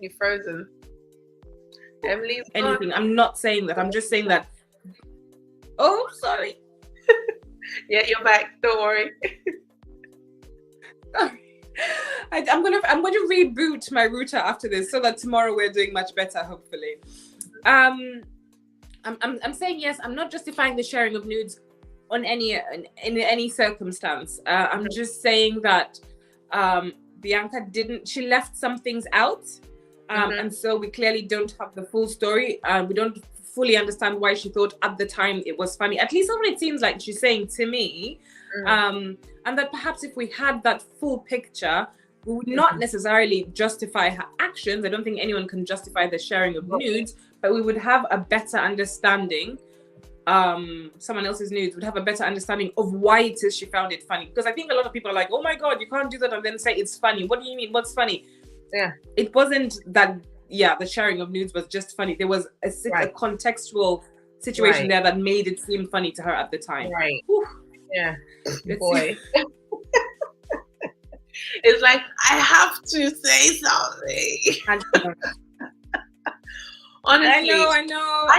you're frozen, Emily. Anything. I'm not saying that. I'm just saying that. Oh, sorry. Yeah, you're back. Don't worry. I'm going to reboot my router after this so that tomorrow we're doing much better, hopefully. I'm saying yes. I'm not justifying the sharing of nudes in any circumstance. I'm just saying that Bianca she left some things out, and so we clearly don't have the full story. We don't fully understand why she thought at the time it was funny. At least that's what it seems like she's saying to me. And that perhaps if we had that full picture, we would not necessarily justify her actions. I don't think anyone can justify the sharing of nudes, but we would have a better understanding. Someone else's nudes would have a better understanding of why it is she found it funny. Because I think a lot of people are like, oh my God, you can't do that and then say it's funny. What do you mean? What's funny? Yeah. It wasn't that, the sharing of nudes was just funny. There was a contextual situation there that made it seem funny to her at the time. Right. Whew. Yeah. Boy. It's like, I have to say something. Honestly, I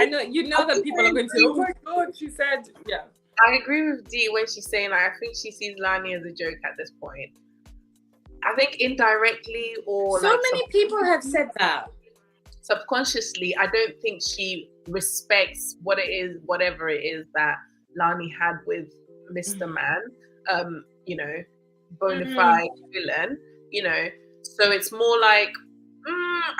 know. You know that people are going to say, oh my God, she said, yeah. I agree with Dee when she's saying, like, I think she sees Lani as a joke at this point. I think indirectly or so many people have said that. Subconsciously, I don't think she respects what it is, whatever it is that Lani had with Mr. Man, you know, bona fide villain, you know. So it's more like,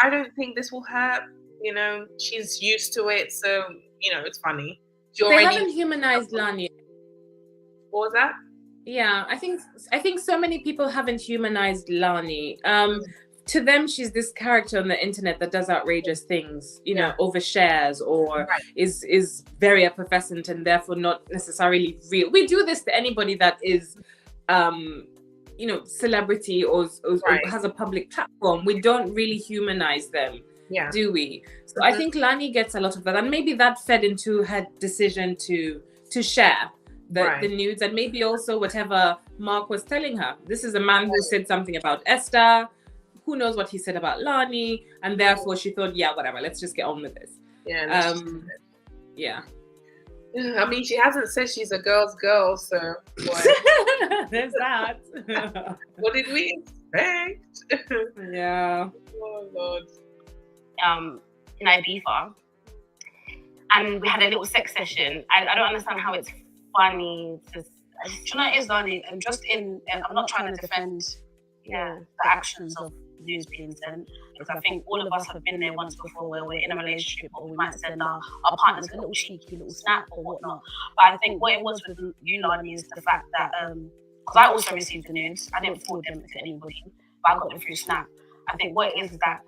I don't think this will hurt, you know, she's used to it, so, you know, it's funny. They haven't humanized Lani. What was that? Yeah, I think so many people haven't humanized Lani. To them, she's this character on the internet that does outrageous things, you know, overshares or is very effervescent and therefore not necessarily real. We do this to anybody that is, you know, celebrity or has a public platform. We don't really humanize them, do we? So I think Lani gets a lot of that, and maybe that fed into her decision to share the nudes, and maybe also whatever Mark was telling her. This is a man who said something about Esther. Who knows what he said about Lani, and therefore she thought, yeah, whatever, let's just get on with this. Yeah. I mean, she hasn't said she's a girl's girl, so there's that. What did we expect? Yeah. Oh Lord. In Ibiza, and we had a little sex session. I don't understand how it's funny to. Do you know what it is, Lani? I'm just I'm not trying to defend the actions of news being sent, because I think all of us have been there once before where we're in a relationship or we might send our partners a little cheeky little snap or whatnot. But I think what it was with you, Lani, is the fact that because I also received the nudes, I didn't forward them to anybody, but I got them through Snap. I think what it is that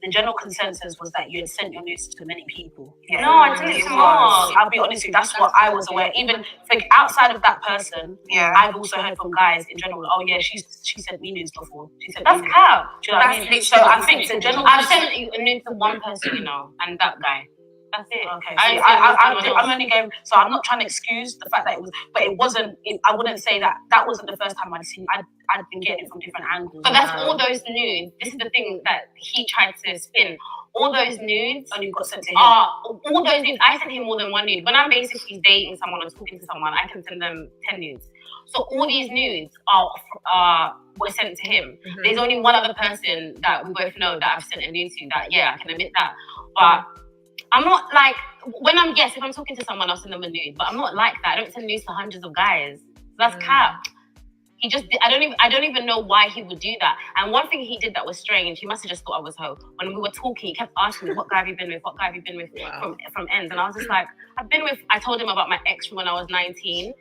the general consensus was that you had sent your nudes to many people. Yeah. No, I didn't. I'll be honest with you, that's what I was aware. Even outside of that person, I've also heard from guys in general, oh yeah, she sent me nudes before. She sent that's cap. Do you know what I mean? So I think the general I've sent a nude to one person, you know, and that guy. That's it. Okay. So I'm only going. So I'm not trying to excuse the fact that it was, but it wasn't. I wouldn't say that wasn't the first time I'd seen. I'd been getting it from different angles. But that's all those nudes. This is the thing that he tried to spin. All those nudes, and you got sent to him. All those nudes. I sent him more than one nude. When I'm basically dating someone or talking to someone, I can send them 10 nudes. So all these nudes were sent to him. There's only one other person that we both know that I've sent a nude to. That I can admit that, but. I'm not like, if I'm talking to someone, I'll send them a nude, but I'm not like that. I don't send nudes to hundreds of guys. That's cap. He just, I don't even know why he would do that. And one thing he did that was strange, he must have just thought I was hoe. When we were talking, he kept asking me, what guy have you been with? What guy have you been with? From ends. And I was just like, I told him about my ex from when I was 19.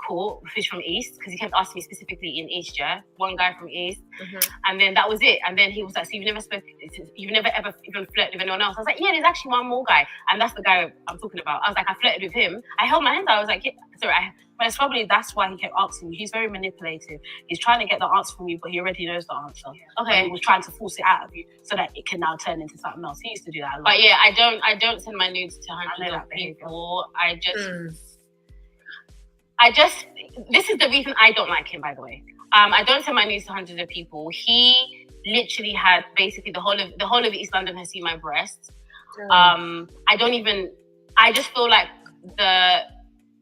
Cool, who's from East, because he kept asking me specifically in East, one guy from East, and then that was it. And then he was like, so you've never ever even flirted with anyone else? I was like, yeah, there's actually one more guy, and that's the guy I'm talking about. I was like, I flirted with him. I held my hands out. I was like, yeah, sorry. But it's probably that's why he kept asking me. He's very manipulative. He's trying to get the answer from you, but he already knows the answer. Okay, he was trying to force it out of you so that it can now turn into something else. He used to do that a lot. But yeah, I don't send my nudes to hundreds of people. This is the reason I don't like him, by the way. I don't send my nudes to hundreds of people. He literally had basically the whole of East London has seen my breasts. I just feel like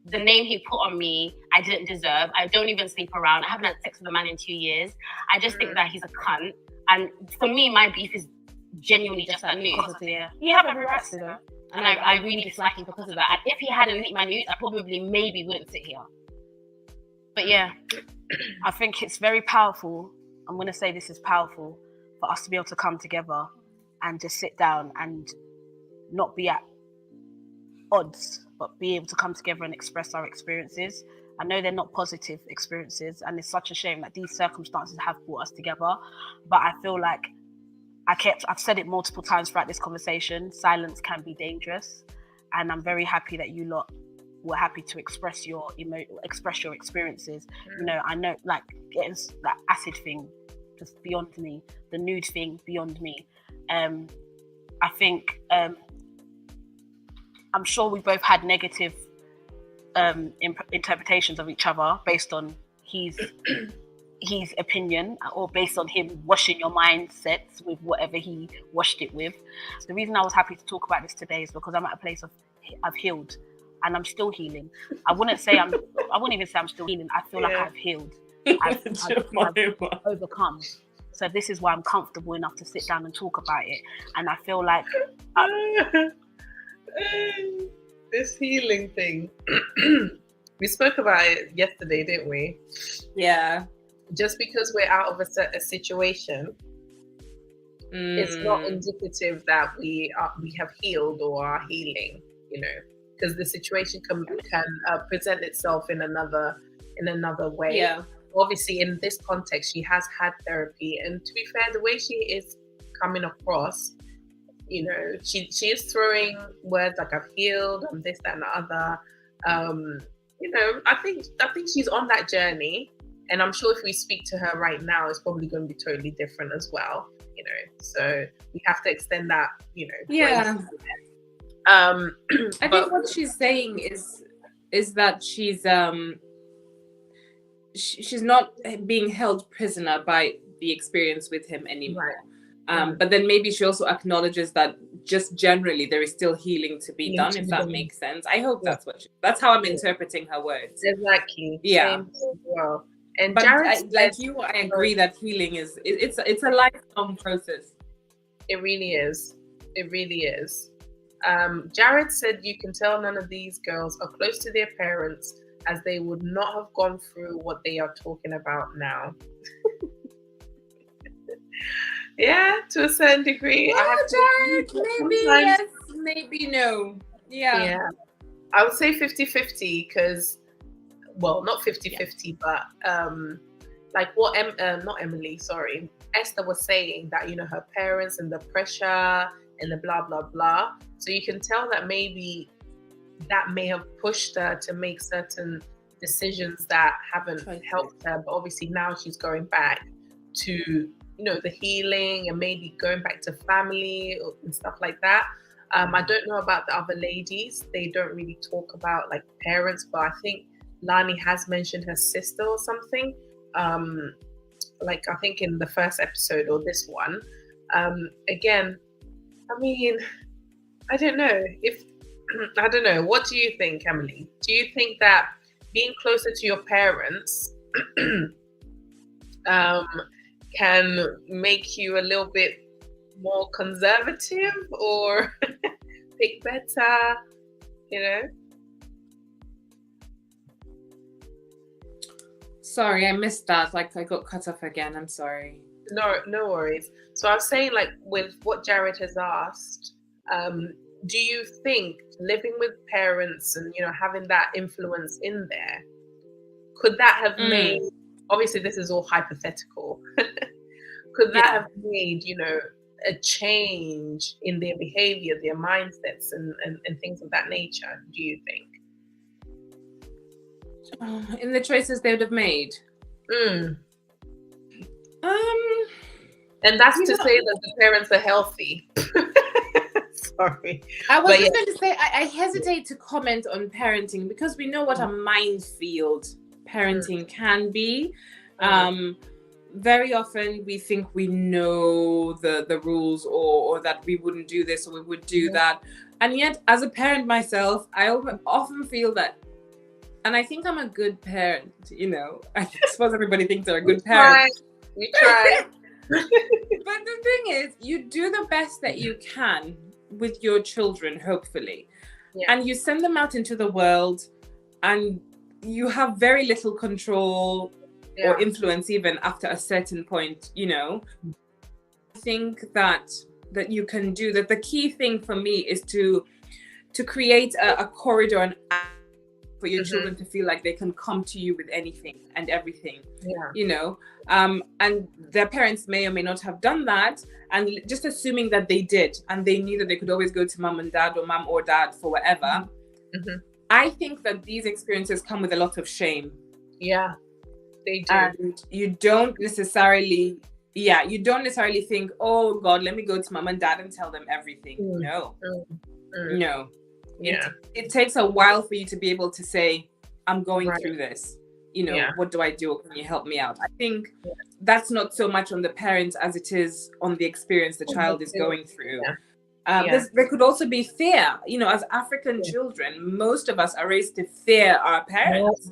the name he put on me, I didn't deserve. I don't even sleep around. I haven't had sex with a man in 2 years. I just think that he's a cunt. And for me, my beef is genuinely just that nude. You have every right to do that. And I really dislike him because of that. And if he hadn't leaked my nudes, I probably maybe wouldn't sit here. But yeah. I think it's very powerful. I'm going to say this is powerful for us to be able to come together and just sit down and not be at odds, but be able to come together and express our experiences. I know they're not positive experiences, and it's such a shame that these circumstances have brought us together. But I feel like I've said it multiple times throughout this conversation, silence can be dangerous. And I'm very happy that you lot were happy to express your experiences. You know, I know like getting that acid thing, just beyond me, the nude thing, beyond me. I think, I'm sure we both had negative interpretations of each other based on his his opinion or based on him washing your mindsets with whatever he washed it with. The reason I was happy to talk about this today is because I'm at a place of I've healed and I'm still healing. I wouldn't even say I'm still healing. I feel like I've healed. I've overcome. So this is why I'm comfortable enough to sit down and talk about it. And I feel like this healing thing. We spoke about it yesterday, didn't we? Yeah. Just because we're out of a situation, it's not indicative that we have healed or are healing, you know, because the situation can present itself in another way. Yeah. Obviously, in this context, she has had therapy, and to be fair, the way she is coming across, you know, she is throwing words like "I've healed," and this, that, and the other. You know, I think she's on that journey, and I'm sure if we speak to her right now, it's probably going to be totally different as well. You know, so we have to extend that. You know, yeah. I think what she's saying is that she's not being held prisoner by the experience with him anymore. Right. But then maybe she also acknowledges that just generally there is still healing to be done, if that makes sense. I hope that's how I'm interpreting her words. Exactly. Yeah. Same as well. And but Jared like you, I agree that healing it's a lifelong process. It really is. It really is. Jared said you can tell none of these girls are close to their parents, as they would not have gone through what they are talking about now. Yeah, to a certain degree. Jared, maybe yes, maybe no. Yeah. I would say 50-50 because, well, not 50-50, but like what Esther was saying, that, you know, her parents and the pressure and the blah, blah, blah. So you can tell that maybe that may have pushed her to make certain decisions that haven't helped her. But obviously now she's going back to, you know, the healing and maybe going back to family and stuff like that. I don't know about the other ladies. They don't really talk about like parents, but I think Lani has mentioned her sister or something. Like I think in the first episode or this one. Again, I mean, I don't know. What do you think, Emily? Do you think that being closer to your parents can make you a little bit more conservative or pick better, you know? Sorry, I missed that. Like I got cut off again. I'm sorry. No worries. So I was saying, like, with what Jared has asked, do you think living with parents and, you know, having that influence in there, could that have made, obviously this is all hypothetical, could that have made, you know, a change in their behavior, their mindsets and things of that nature, do you think? In the choices they would have made? And that's to say that the parents are healthy. Sorry. I was just going to say, I hesitate to comment on parenting because we know what a minefield parenting can be. Very often we think we know the rules or that we wouldn't do this or we would do that. And yet, as a parent myself, I often feel that, and I think I'm a good parent, you know. I suppose everybody thinks they're a good parent. We try. But the thing is, you do the best that you can with your children, hopefully. And you send them out into the world and you have very little control or influence even after a certain point, you know. I think that you can do that. The key thing for me is to create a corridor and for your children to feel like they can come to you with anything and everything, you know, and their parents may or may not have done that, and just assuming that they did and they knew that they could always go to mom and dad or mom or dad for whatever. I think that these experiences come with a lot of shame. Yeah, they do. And you don't necessarily think, oh God, let me go to mom and dad and tell them everything. No. Yeah. It takes a while for you to be able to say, I'm going through this. you know, Yeah. what do I do? Can you help me out? I think that's not so much on the parents as it is on the experience the child is going through. There could also be fear. You know, as African children, most of us are raised to fear our parents.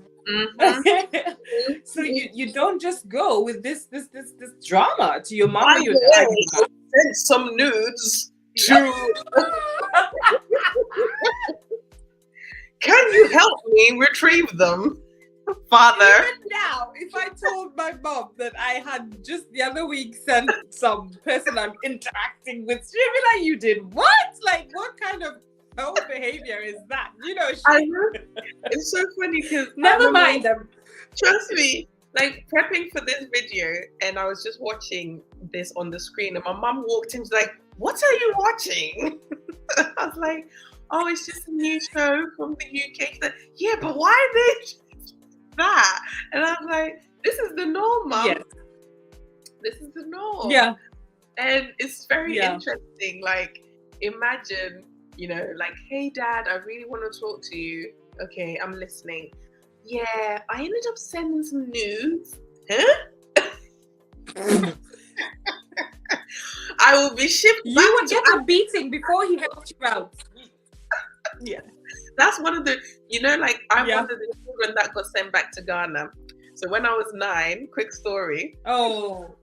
So you don't just go with this drama to your mom or your dad. Send some nudes to. Can you help me retrieve them, Father? Even now, if I told my mom that I had just the other week sent some person I'm interacting with, she'd be like, "You did what? Like, what kind of foul behavior is that?" You know, I know. It's so funny because never mind them. Trust me, like prepping for this video, and I was just watching this on the screen, and my mum walked in, she's like, "What are you watching?" I was like, "Oh, it's just a new show from the UK." She's like, "Yeah, but why did that?" And I was like, "This is the norm, Mum. Yes. This is the norm." Yeah. And it's very interesting. Like, imagine, you know, like, "Hey, Dad, I really want to talk to you." "Okay, I'm listening." "Yeah, I ended up sending some nudes." "Huh?" I will be shipped. You would get a beating before he helped you out. Yeah, that's one of the, you know, like I'm one of the children that got sent back to Ghana. So when I was 9, quick story. Oh.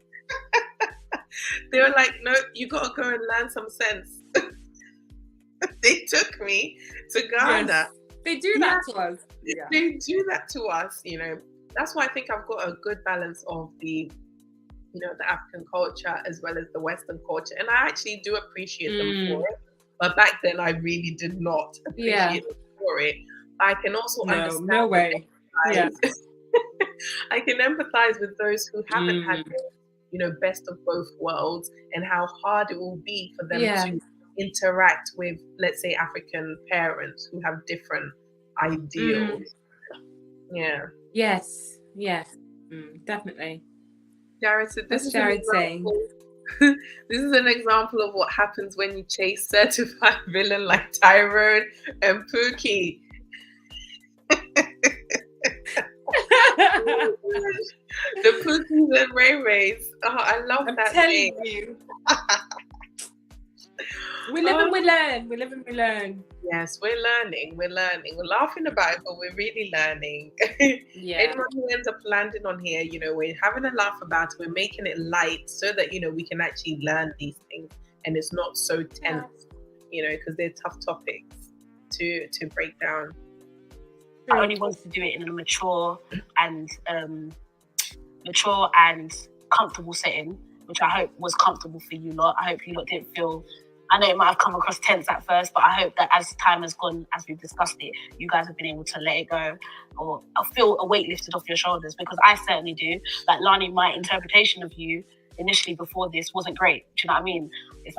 They were like, "No, you gotta go and learn some sense." They took me to Ghana. Yes. They do that to us. Yeah. They do that to us, you know. That's why I think I've got a good balance of the, you know, the African culture as well as the Western culture. And I actually do appreciate them for it. But back then I really did not appreciate them for it. I can also understand. No way. Yeah. I can empathize with those who haven't had the, you know, best of both worlds, and how hard it will be for them to interact with, let's say, African parents who have different ideals. Yeah. Yes. Definitely. Jared said, "This is Jared saying." This is an example of what happens when you chase certified villain like Tyrone and Pookie." The Pookies and Ray Rays. Oh, I love that telling you. We live and we learn. We live and we learn. Yes, we're learning. We're laughing about it, but we're really learning. Yeah. Anyone who ends up landing on here, you know, we're having a laugh about it. We're making it light so that, you know, we can actually learn these things, and it's not so tense, you know, because they're tough topics to break down. I only wanted to do it in a mature and comfortable setting, which I hope was comfortable for you lot. I hope you lot didn't feel, I know it might have come across tense at first, but I hope that as time has gone, as we've discussed it, you guys have been able to let it go or feel a weight lifted off your shoulders, because I certainly do. Like, Lani, my interpretation of you initially before this wasn't great. Do you know what I mean?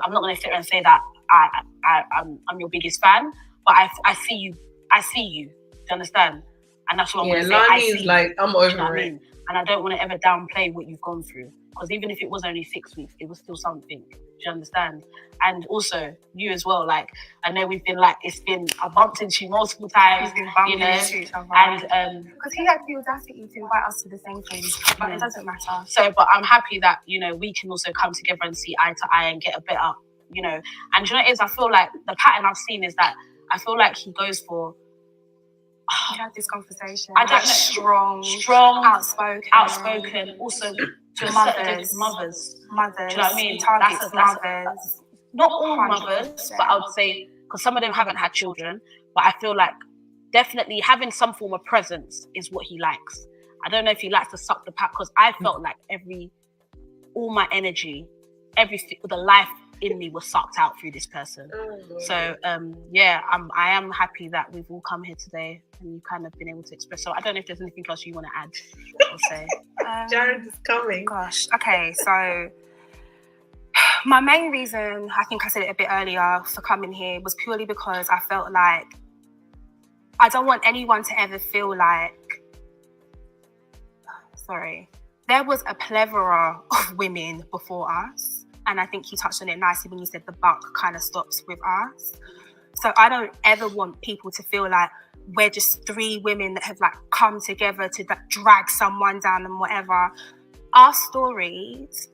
I'm not going to sit there and say that I'm your biggest fan, but I see you. Do you understand? And that's what I'm going to say. Lani is like, I'm over you know what it. I mean? And I don't want to ever downplay what you've gone through, because even if it was only 6 weeks, it was still something. Do you understand? And also you as well. Like, I know we've been like, I bumped into you multiple times, you know, and because he had the audacity to invite us to the same things, but it doesn't matter. So, but I'm happy that, you know, we can also come together and see eye to eye and get a better, you know. And you know what it is? I feel like the pattern I've seen is that I feel like he goes for. We had this conversation. I don't know. Strong, outspoken. Also, to mothers. Do you know what I mean? Targets mothers. Not all mothers, but I would say, because some of them haven't had children, but I feel like definitely having some form of presence is what he likes. I don't know if he likes to suck the pap, because I felt like all my energy, everything, the life in me was sucked out through this person. So I am happy that we've all come here today and you've kind of been able to express. So I don't know if there's anything else you want to add or say. Jared is coming. Gosh, okay, so my main reason, I think I said it a bit earlier, for coming here was purely because I felt like I don't want anyone to ever feel like, there was a plethora of women before us. And I think you touched on it nicely when you said the buck kind of stops with us. So I don't ever want people to feel like we're just three women that have like come together to drag someone down and whatever. Our stories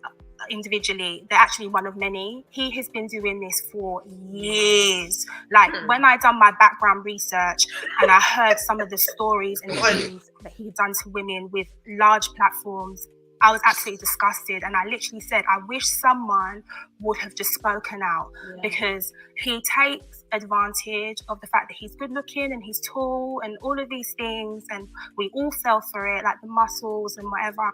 individually, they're actually one of many. He has been doing this for years. Like when I done my background research and I heard some of the stories and things that he'd done to women with large platforms, I was absolutely disgusted, and I literally said, I wish someone would have just spoken out, because he takes advantage of the fact that he's good looking and he's tall and all of these things, and we all fell for it, like the muscles and whatever.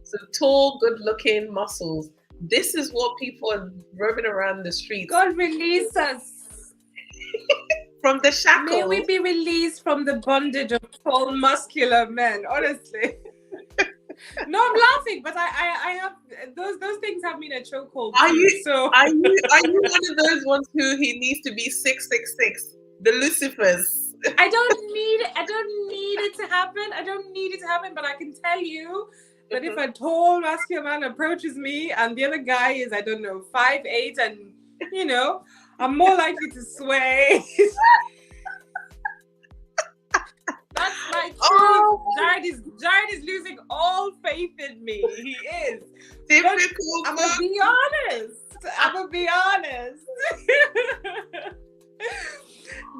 So tall, good looking, muscles. This is what people are roaming around the streets. God release us from the shackles. May we be released from the bondage of tall, muscular men, honestly. No, I'm laughing, but I have those things have me in a chokehold. Are you one of those ones who he needs to be 666? The Lucifers. I don't need it to happen. But I can tell you that if a tall, muscular man approaches me and the other guy is, I don't know, 5'8", and you know, I'm more likely to sway. That's my truth. Oh. Jared is losing all faith in me. He is. Typical. I'm gonna be honest.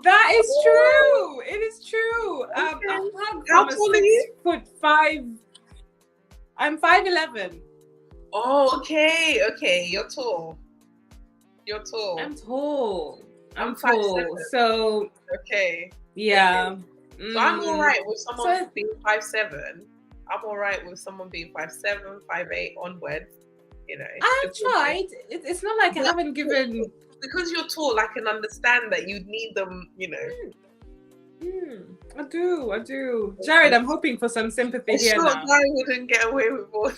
That is true. It is true. How tall are you? 6'5". I'm 5'11". Oh, okay. You're tall. I'm tall. I'm tall. 5'7". So okay. Yeah. So I'm all right with someone being 5'7". I'm all right with someone being 5'7", 5'8" onwards. You know. I've tried. It's not like I haven't given. Because you're tall, I can understand that you'd need them. You know. I do. Jared, I'm hoping for some sympathy here now. I wouldn't get away with all.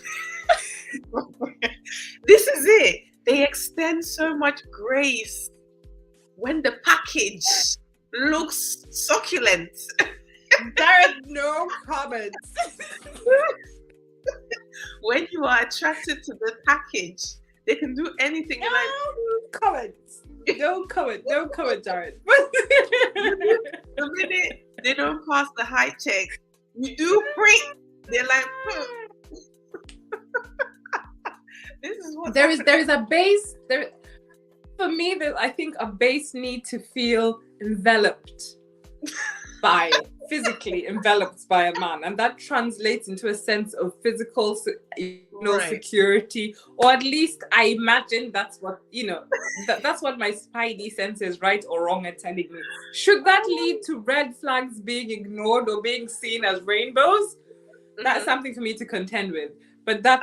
This is it. They extend so much grace when the package looks succulent. Jared, no comments. When you are attracted to the package, they can do anything. No comments. Don't comment, Jared. The minute they don't pass the height check, you do print. They're like, this is what there is a base there. For me, I think a base need to feel physically enveloped by a man, and that translates into a sense of physical security, or at least I imagine that's what that's what my spidey senses, right or wrong, are telling me. Should that lead to red flags being ignored or being seen as rainbows, that's something for me to contend with. But that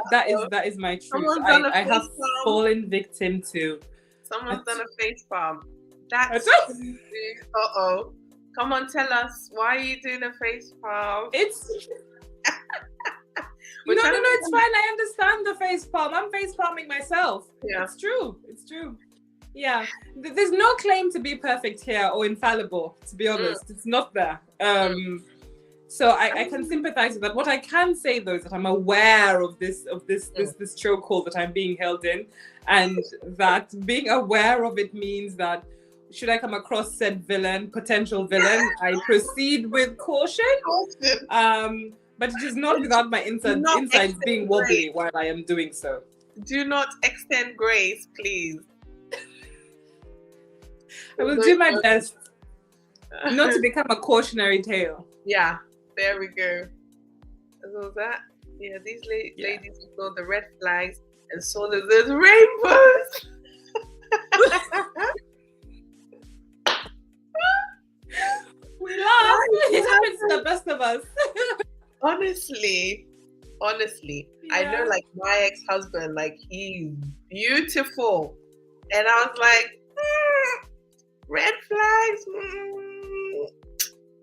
is my truth. I have fallen victim to. Someone's done a face palm. That's Come on, tell us, why are you doing a face palm? It's no, it's fine. I understand the face palm. I'm face palming myself. Yeah. It's true. Yeah. There's no claim to be perfect here or infallible, to be honest. It's not there. So I can sympathize with that. What I can say though is that I'm aware of this chokehold that I'm being held in, and that being aware of it means that should I come across said potential villain, I proceed with caution. But it is not without my insides being wobbly while I am doing so. Do not extend grace, please. I will do my best not to become a cautionary tale. Yeah, there we go. So that, yeah, these ladies who saw the red flags and saw that there's rainbows. We laugh. It happens to the best of us. Honestly, yeah. I know, like, my ex-husband, like, he's beautiful, and I was like, red flags,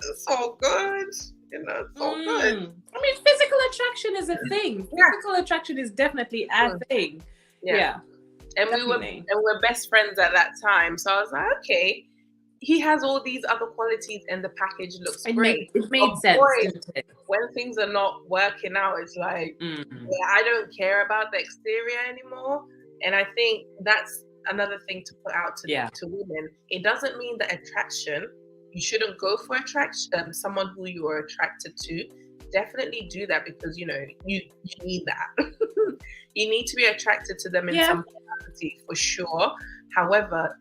it's so good, so good. I mean, physical attraction is a thing. Physical attraction is definitely a thing. Yeah. And we're best friends at that time, so I was like, okay. He has all these other qualities, and the package looks great. It made sense. When things are not working out, it's like, I don't care about the exterior anymore. And I think that's another thing to put out to women. It doesn't mean that attraction you shouldn't go for someone who you are attracted to. Definitely do that, because you need that. You need to be attracted to them in some capacity, for sure. However,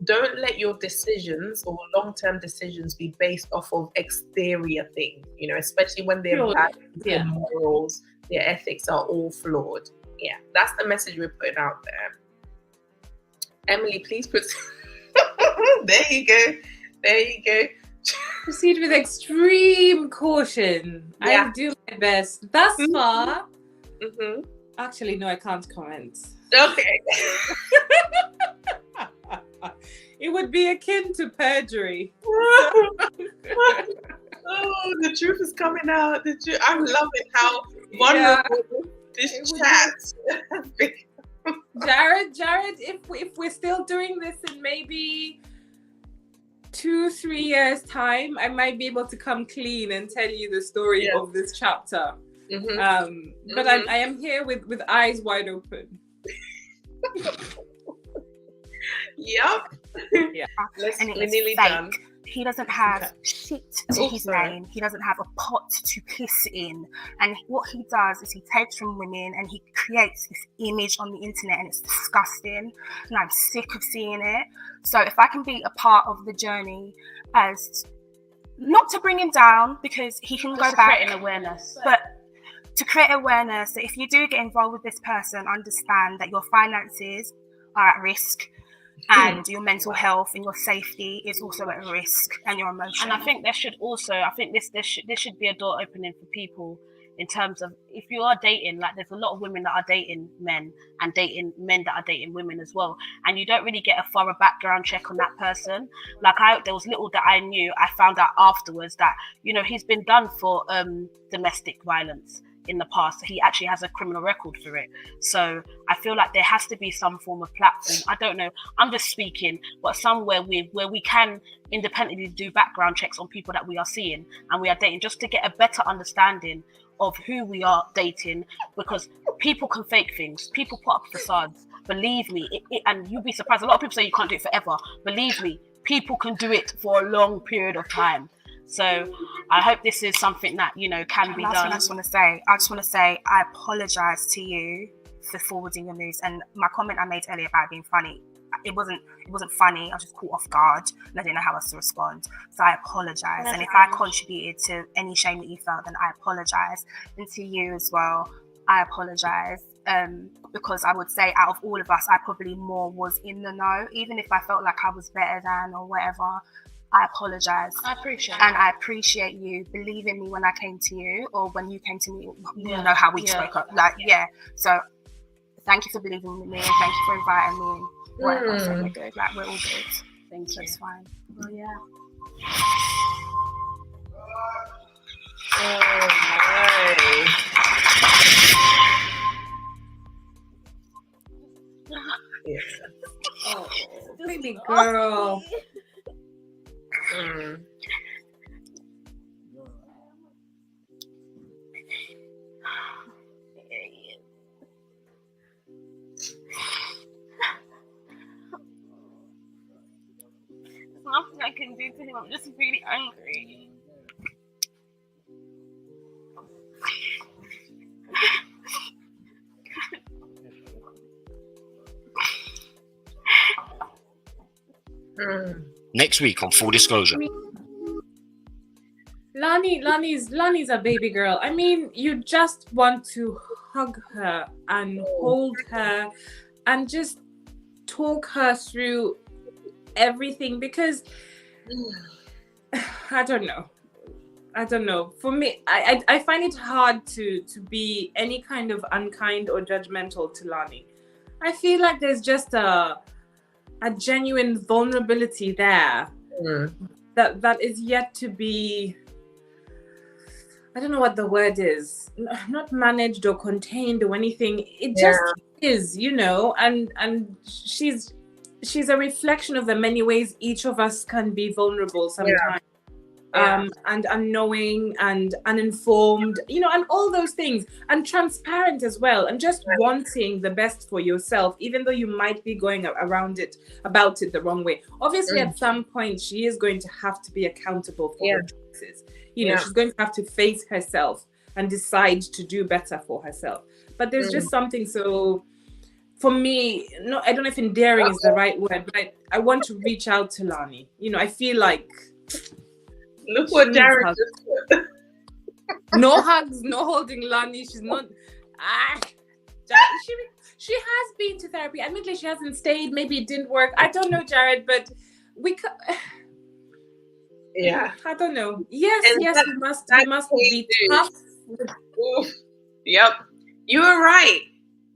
don't let your decisions or long-term decisions be based off of exterior things, especially when their values, their morals, their ethics are all flawed. Yeah, that's the message we're putting out there. Emily, please proceed. There you go. Proceed with extreme caution. Yeah. I do my best. Thus far, Mm-hmm. actually, no, I can't comment. Okay. It would be akin to perjury. Oh, the truth is coming out. I'm loving how vulnerable this chat has been. Jared, if we're still doing this in maybe 2-3 years time, I might be able to come clean and tell you the story of this chapter. Mm-hmm. But I am here with eyes wide open. Yep. Yeah. And We're it's nearly fake. done. He doesn't have shit to his name. He doesn't have a pot to piss in. And what he does is he takes from women and he creates this image on the internet, and it's disgusting. And I'm sick of seeing it. So if I can be a part of the journey, as not to bring him down, because he can Just go back, creating awareness. but to create awareness that if you do get involved with this person, understand that your finances are at risk. And your mental health and your safety is also at risk, and your emotions. And I think there should also, this should be a door opening for people in terms of, if you are dating, like there's a lot of women that are dating men and dating men that are dating women as well, and you don't really get a thorough background check on that person. Like there was little that I knew, I found out afterwards that he's been done for domestic violence in the past. He actually has a criminal record for it. So I feel like there has to be some form of platform. I don't know, I'm just speaking, but somewhere where we can independently do background checks on people that we are seeing and we are dating, just to get a better understanding of who we are dating, because people can fake things. People put up facades. Believe me, and you'll be surprised. A lot of people say you can't do it forever. Believe me, people can do it for a long period of time. So I hope this is something that, can be done. I just want to say, I apologize to you for forwarding your news. And my comment I made earlier about being funny, it wasn't funny. I was just caught off guard and I didn't know how else to respond. So I apologize. And if I contributed to any shame that you felt, then I apologize. And to you as well, I apologize. Because I would say out of all of us, I probably more was in the know, even if I felt like I was better than or whatever. I apologize. I appreciate it. And I appreciate you believing me when I came to you, or when you came to me. You know how we spoke up. So thank you for believing in me, and thank you for inviting me in. Whatever, so we're good. Like, we're all good. Thank you. It's fine. Well, yeah. Oh my. Yes. Oh, baby girl. There's nothing I can do to him. I'm just really angry. Next week on Full Disclosure. Lani's a baby girl. I mean, you just want to hug her and hold her and just talk her through everything, because I don't know. For me, I find it hard to be any kind of unkind or judgmental to Lani. I feel like there's just a genuine vulnerability there that is yet to be, I don't know what the word is, not managed or contained or anything. It just is, and she's a reflection of the many ways each of us can be vulnerable sometimes. and unknowing and uninformed, and all those things, and transparent as well, and just wanting the best for yourself, even though you might be going about it the wrong way. Obviously, at some point, she is going to have to be accountable for her choices. She's going to have to face herself and decide to do better for herself. But there's just something so, for me, I don't know if endearing is the right word, but I want to reach out to Lani. I feel like, look what Jared just put. No hugs, no holding Lani. She's not. She has been to therapy. Admittedly, she hasn't stayed. Maybe it didn't work. I don't know, Jared, but we could. Yeah. I don't know. Yes, we must be tough. Yep. You were right.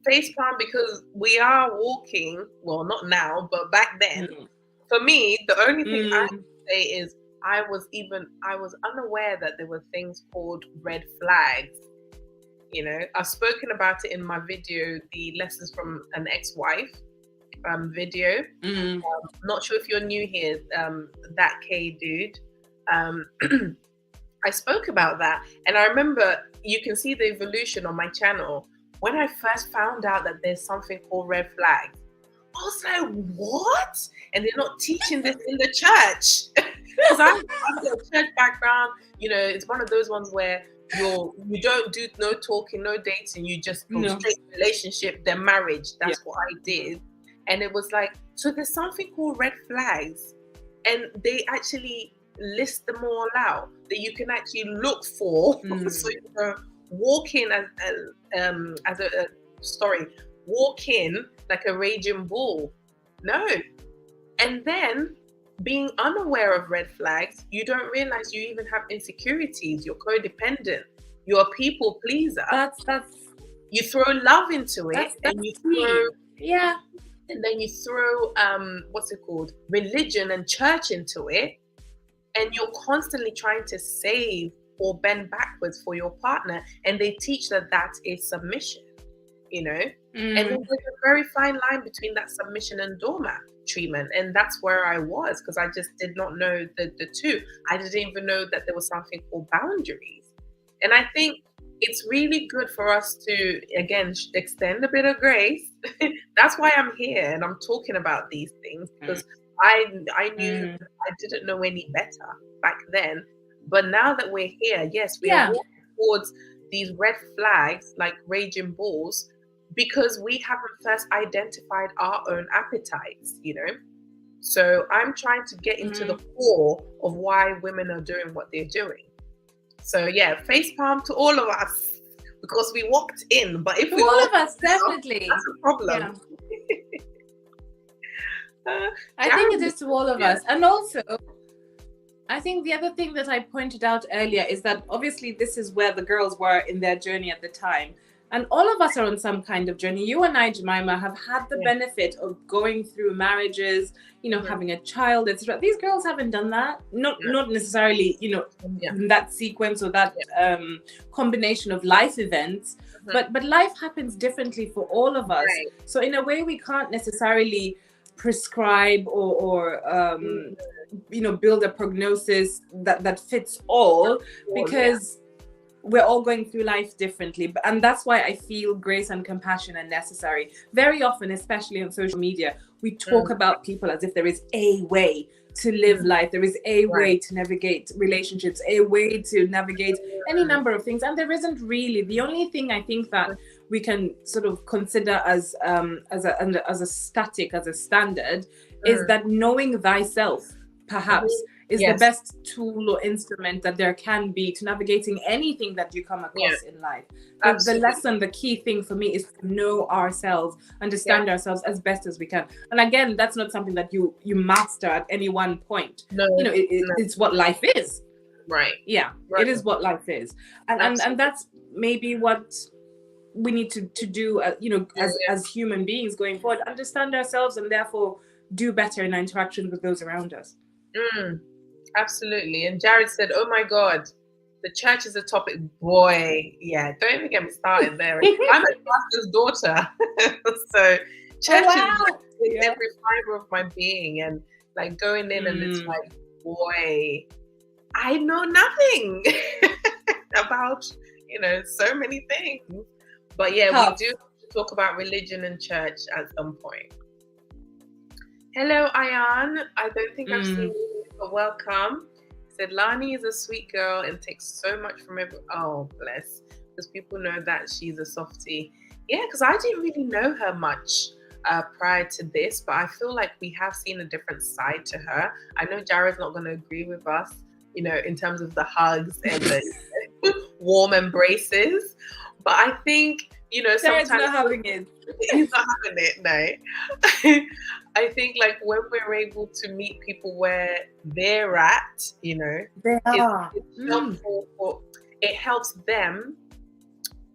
Facepalm, because we are walking, well, not now, but back then. For me, the only thing I can say is I was unaware that there were things called red flags. I've spoken about it in my video, the lessons from an ex-wife video. Not sure if you're new here, that K dude. I spoke about that, and I remember, you can see the evolution on my channel. When I first found out that there's something called red flags, I was like, what? And they're not teaching this in the church. Because I'm a church background, it's one of those ones where you don't do no talking, no dating, you just go straight relationship, then marriage. That's what I did. And it was like, so there's something called red flags, and they actually list them all out that you can actually look for. So walk in walk in like a raging bull. No. And then being unaware of red flags, you don't realize you even have insecurities. You're codependent. You're a people pleaser. That's you throw love into it, and you throw and then you throw what's it called, religion and church into it, and you're constantly trying to save or bend backwards for your partner, and they teach that is submission. And then there's a very fine line between that submission and doormat treatment, and that's where I was, because I just did not know the two. I didn't even know that there was something called boundaries. And I think it's really good for us to, again, extend a bit of grace. That's why I'm here and I'm talking about these things, because I knew I didn't know any better back then. But now that we're here, yes, we are walking towards these red flags like raging bulls, because we haven't first identified our own appetites, So I'm trying to get into the core of why women are doing what they're doing. So facepalm to all of us, because we walked in. But if all of us, definitely, that's a problem. I think it is to all of us. And also, I think the other thing that I pointed out earlier is that obviously this is where the girls were in their journey at the time. And all of us are on some kind of journey. You and I, Jemima, have had the benefit of going through marriages, having a child, etc. These girls haven't done that. Not necessarily, in that sequence or that combination of life events. But life happens differently for all of us. Right. So in a way, we can't necessarily prescribe or build a prognosis that fits all, because we're all going through life differently. And that's why I feel grace and compassion are necessary. Very often, especially on social media, we talk about people as if there is a way to live life. There is a way to navigate relationships, a way to navigate any number of things. And there isn't really. The only thing I think that we can sort of consider as a standard is that knowing thyself, perhaps, is the best tool or instrument that there can be to navigating anything that you come across in life. The lesson, the key thing for me is to know ourselves, understand ourselves as best as we can. And again, that's not something that you master at any one point. No, it's what life is. Right. Yeah, it is what life is. And that's maybe what we need to do, as human beings going forward, understand ourselves and therefore do better in our interactions with those around us. Absolutely. And Jared said, oh my God, the church is a topic. Boy, don't even get me started there. I'm a pastor's daughter. So church is every fiber of my being, and like going in and it's like, boy, I know nothing about, so many things. But yeah, we do talk about religion and church at some point. Hello, Ayan. I don't think I've seen you, but welcome. Said Lani is a sweet girl and takes so much from everyone. Oh, bless. Because people know that she's a softie. Yeah, because I didn't really know her much prior to this, but I feel like we have seen a different side to her. I know Jared's not going to agree with us, in terms of the hugs and the warm embraces. But I think, Jared's sometimes not having it. He's not having it, no. I think like when we're able to meet people where they're at, They are. it's helpful it helps them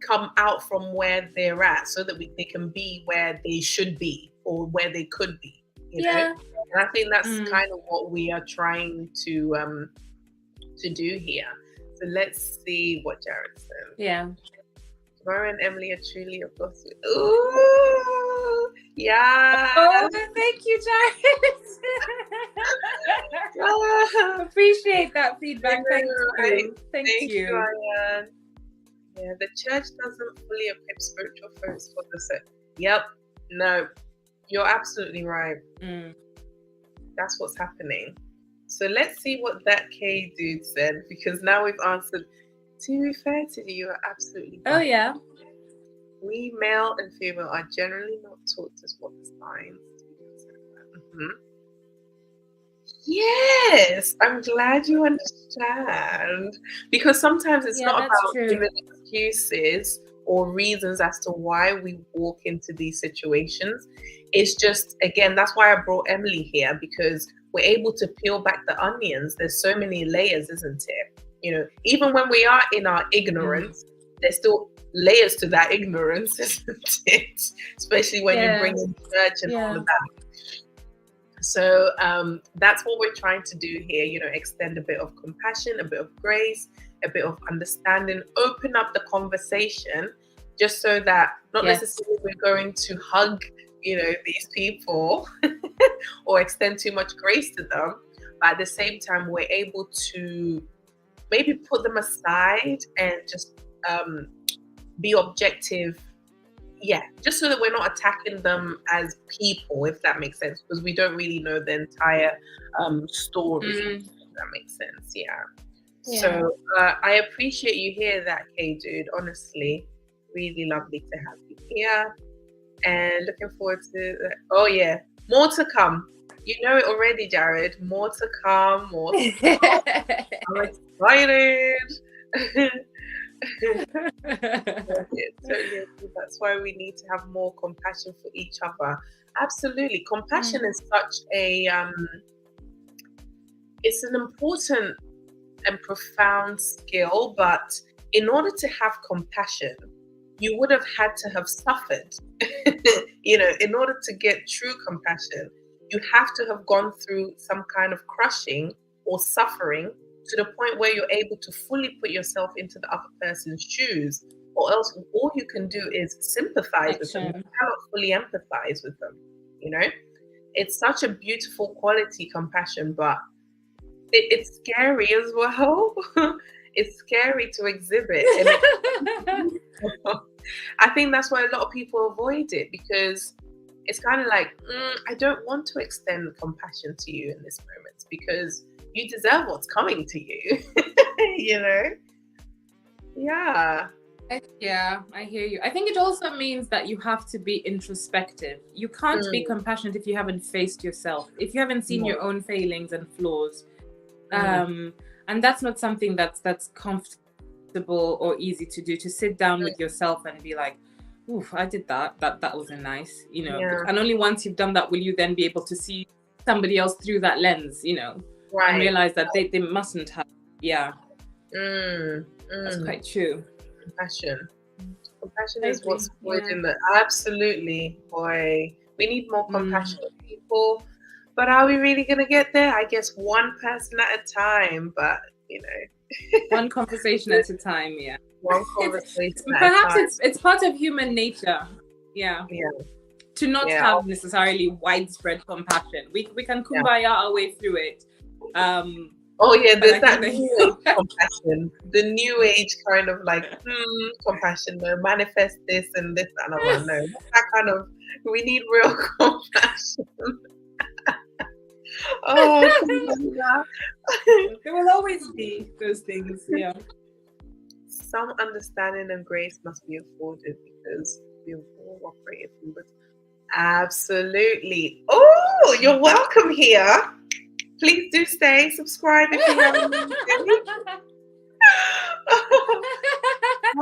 come out from where they're at so that they can be where they should be or where they could be, you know? And I think that's kind of what we are trying to do here. So let's see what Jared said. Yeah. Laura and Emily are truly a boss. Ooh, yeah. Oh, thank you, Jared. Appreciate that feedback. Thank you. Thank you. Ryan. Yeah, the church doesn't fully equip spiritual folks for the set. Yep. No, you're absolutely right. That's what's happening. So let's see what that K dude said, because now we've answered. To be fair to you, you are absolutely right. Oh, yeah. We, male and female, are generally not taught to spot the signs. Yes, I'm glad you understand. Because sometimes it's not about giving excuses or reasons as to why we walk into these situations. It's just, again, that's why I brought Emily here, because we're able to peel back the onions. There's so many layers, isn't it? Even when we are in our ignorance, there's still layers to that ignorance, isn't it? Especially when you bring in church and all of that. So that's what we're trying to do here, extend a bit of compassion, a bit of grace, a bit of understanding, open up the conversation, just so that not necessarily we're going to hug, these people or extend too much grace to them. But at the same time, we're able to maybe put them aside and just be objective. Yeah, just so that we're not attacking them as people, if that makes sense, because we don't really know the entire story, if that makes sense. Yeah. So I appreciate you hear that, K dude. Honestly, really lovely to have you here. And looking forward to oh yeah, more to come. You know it already, Jared. More to come. More to come. I'm excited. That's why we need to have more compassion for each other. Absolutely. Compassion is such a it's an important and profound skill, but in order to have compassion, you would have had to have suffered. In order to get true compassion, you have to have gone through some kind of crushing or suffering to the point where you're able to fully put yourself into the other person's shoes, or else all you can do is sympathize with them. You cannot fully empathize with them. It's such a beautiful quality, compassion, but it's scary as well. It's scary to exhibit. And I think that's why a lot of people avoid it, because it's kind of like, I don't want to extend compassion to you in this moment because you deserve what's coming to you. Yeah. Yeah, I hear you. I think it also means that you have to be introspective. You can't be compassionate if you haven't faced yourself, if you haven't seen your own failings and flaws. And that's not something that's comfortable or easy to do, to sit down with yourself and be like, oof, I did that wasn't nice, and only once you've done that will you then be able to see somebody else through that lens, and realize that they mustn't have. That's quite true. Compassion is what's good in the absolutely, boy, we need more compassionate people, but are we really gonna get there? I guess one person at a time, but one conversation at a time. One conversation perhaps it's part of human nature, to not have necessarily widespread compassion. We can kumbaya our way through it, Oh yeah, But there's I that think new age compassion. The new age kind of like compassion. No, manifest this and this and I'm like, no, that kind of. We need real compassion. Oh, there will always be those things. Yeah. some understanding and grace must be afforded because we all operate from this. Absolutely. Oh, you're welcome here. Please do stay, subscribe if you haven't.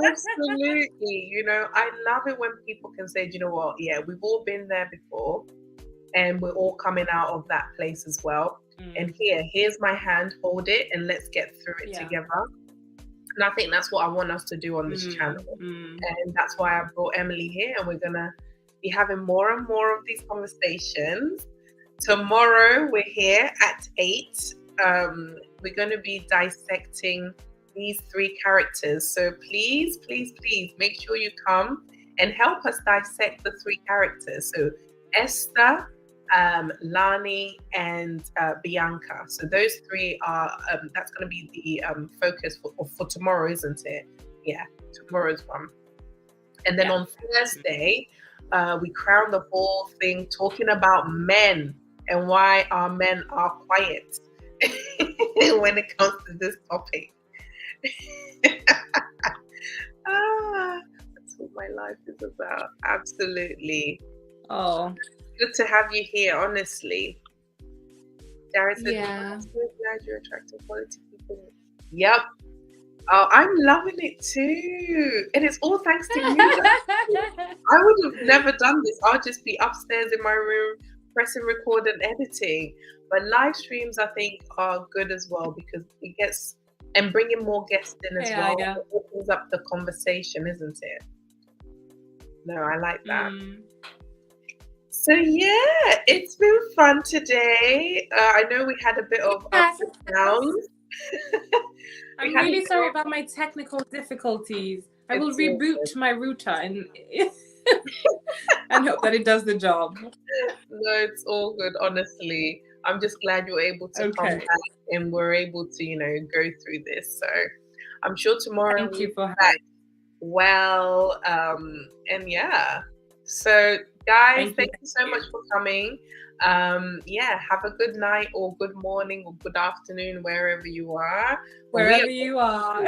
Absolutely. You know, I love it when people can say, you know what, yeah, we've all been there before and we're all coming out of that place as well. And here's my hand, hold it and let's get through it together. And I think that's what I want us to do on this channel. And that's why I brought Emily here, and we're gonna be having more and more of these conversations. Tomorrow we're here at 8. We're going to be dissecting these 3 characters. So please, please, please make sure you come and help us dissect the 3 characters. So Esther, Lani, and Bianca. So those 3 are, that's going to be the focus for tomorrow, isn't it? Yeah, tomorrow's one. And then on Thursday, we crown the whole thing talking about men and why our men are quiet when it comes to this topic. That's what my life is about. Absolutely. Oh, good to have you here, honestly. Darren said, yeah. I'm so glad you're attracting quality people. Yep. Oh, I'm loving it too. And it's all thanks to you. I would have never done this. I'll just be upstairs in my room, pressing record and editing. But live streams, I think, are good as well because it gets, and bringing more guests in as well. Yeah. It opens up the conversation, isn't it? No, I like that. So yeah, it's been fun today. I know we had a bit of ups and downs. I'm really sorry about my technical difficulties. I will reboot my router and and hope that it does the job. No, it's all good, honestly. I'm just glad you're able to come back and we're able to, you know, go through this. So I'm sure tomorrow Thank you for back well. And yeah. So guys, thank you so much for coming. Yeah, have a good night or good morning or good afternoon wherever you are. Wherever you are.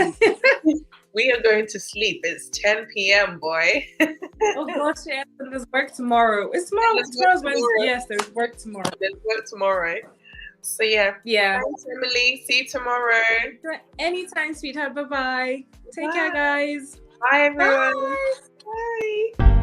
We are going to sleep. It's 10 p.m. boy. Oh gosh, yeah, there's work tomorrow. It's tomorrow. Tomorrow's Wednesday. Yes, there's work tomorrow. There's work tomorrow. So yeah. Thanks, Emily. See you tomorrow. Anytime, sweetheart. Bye-bye. Take care, guys. Bye, everyone. Bye. Bye.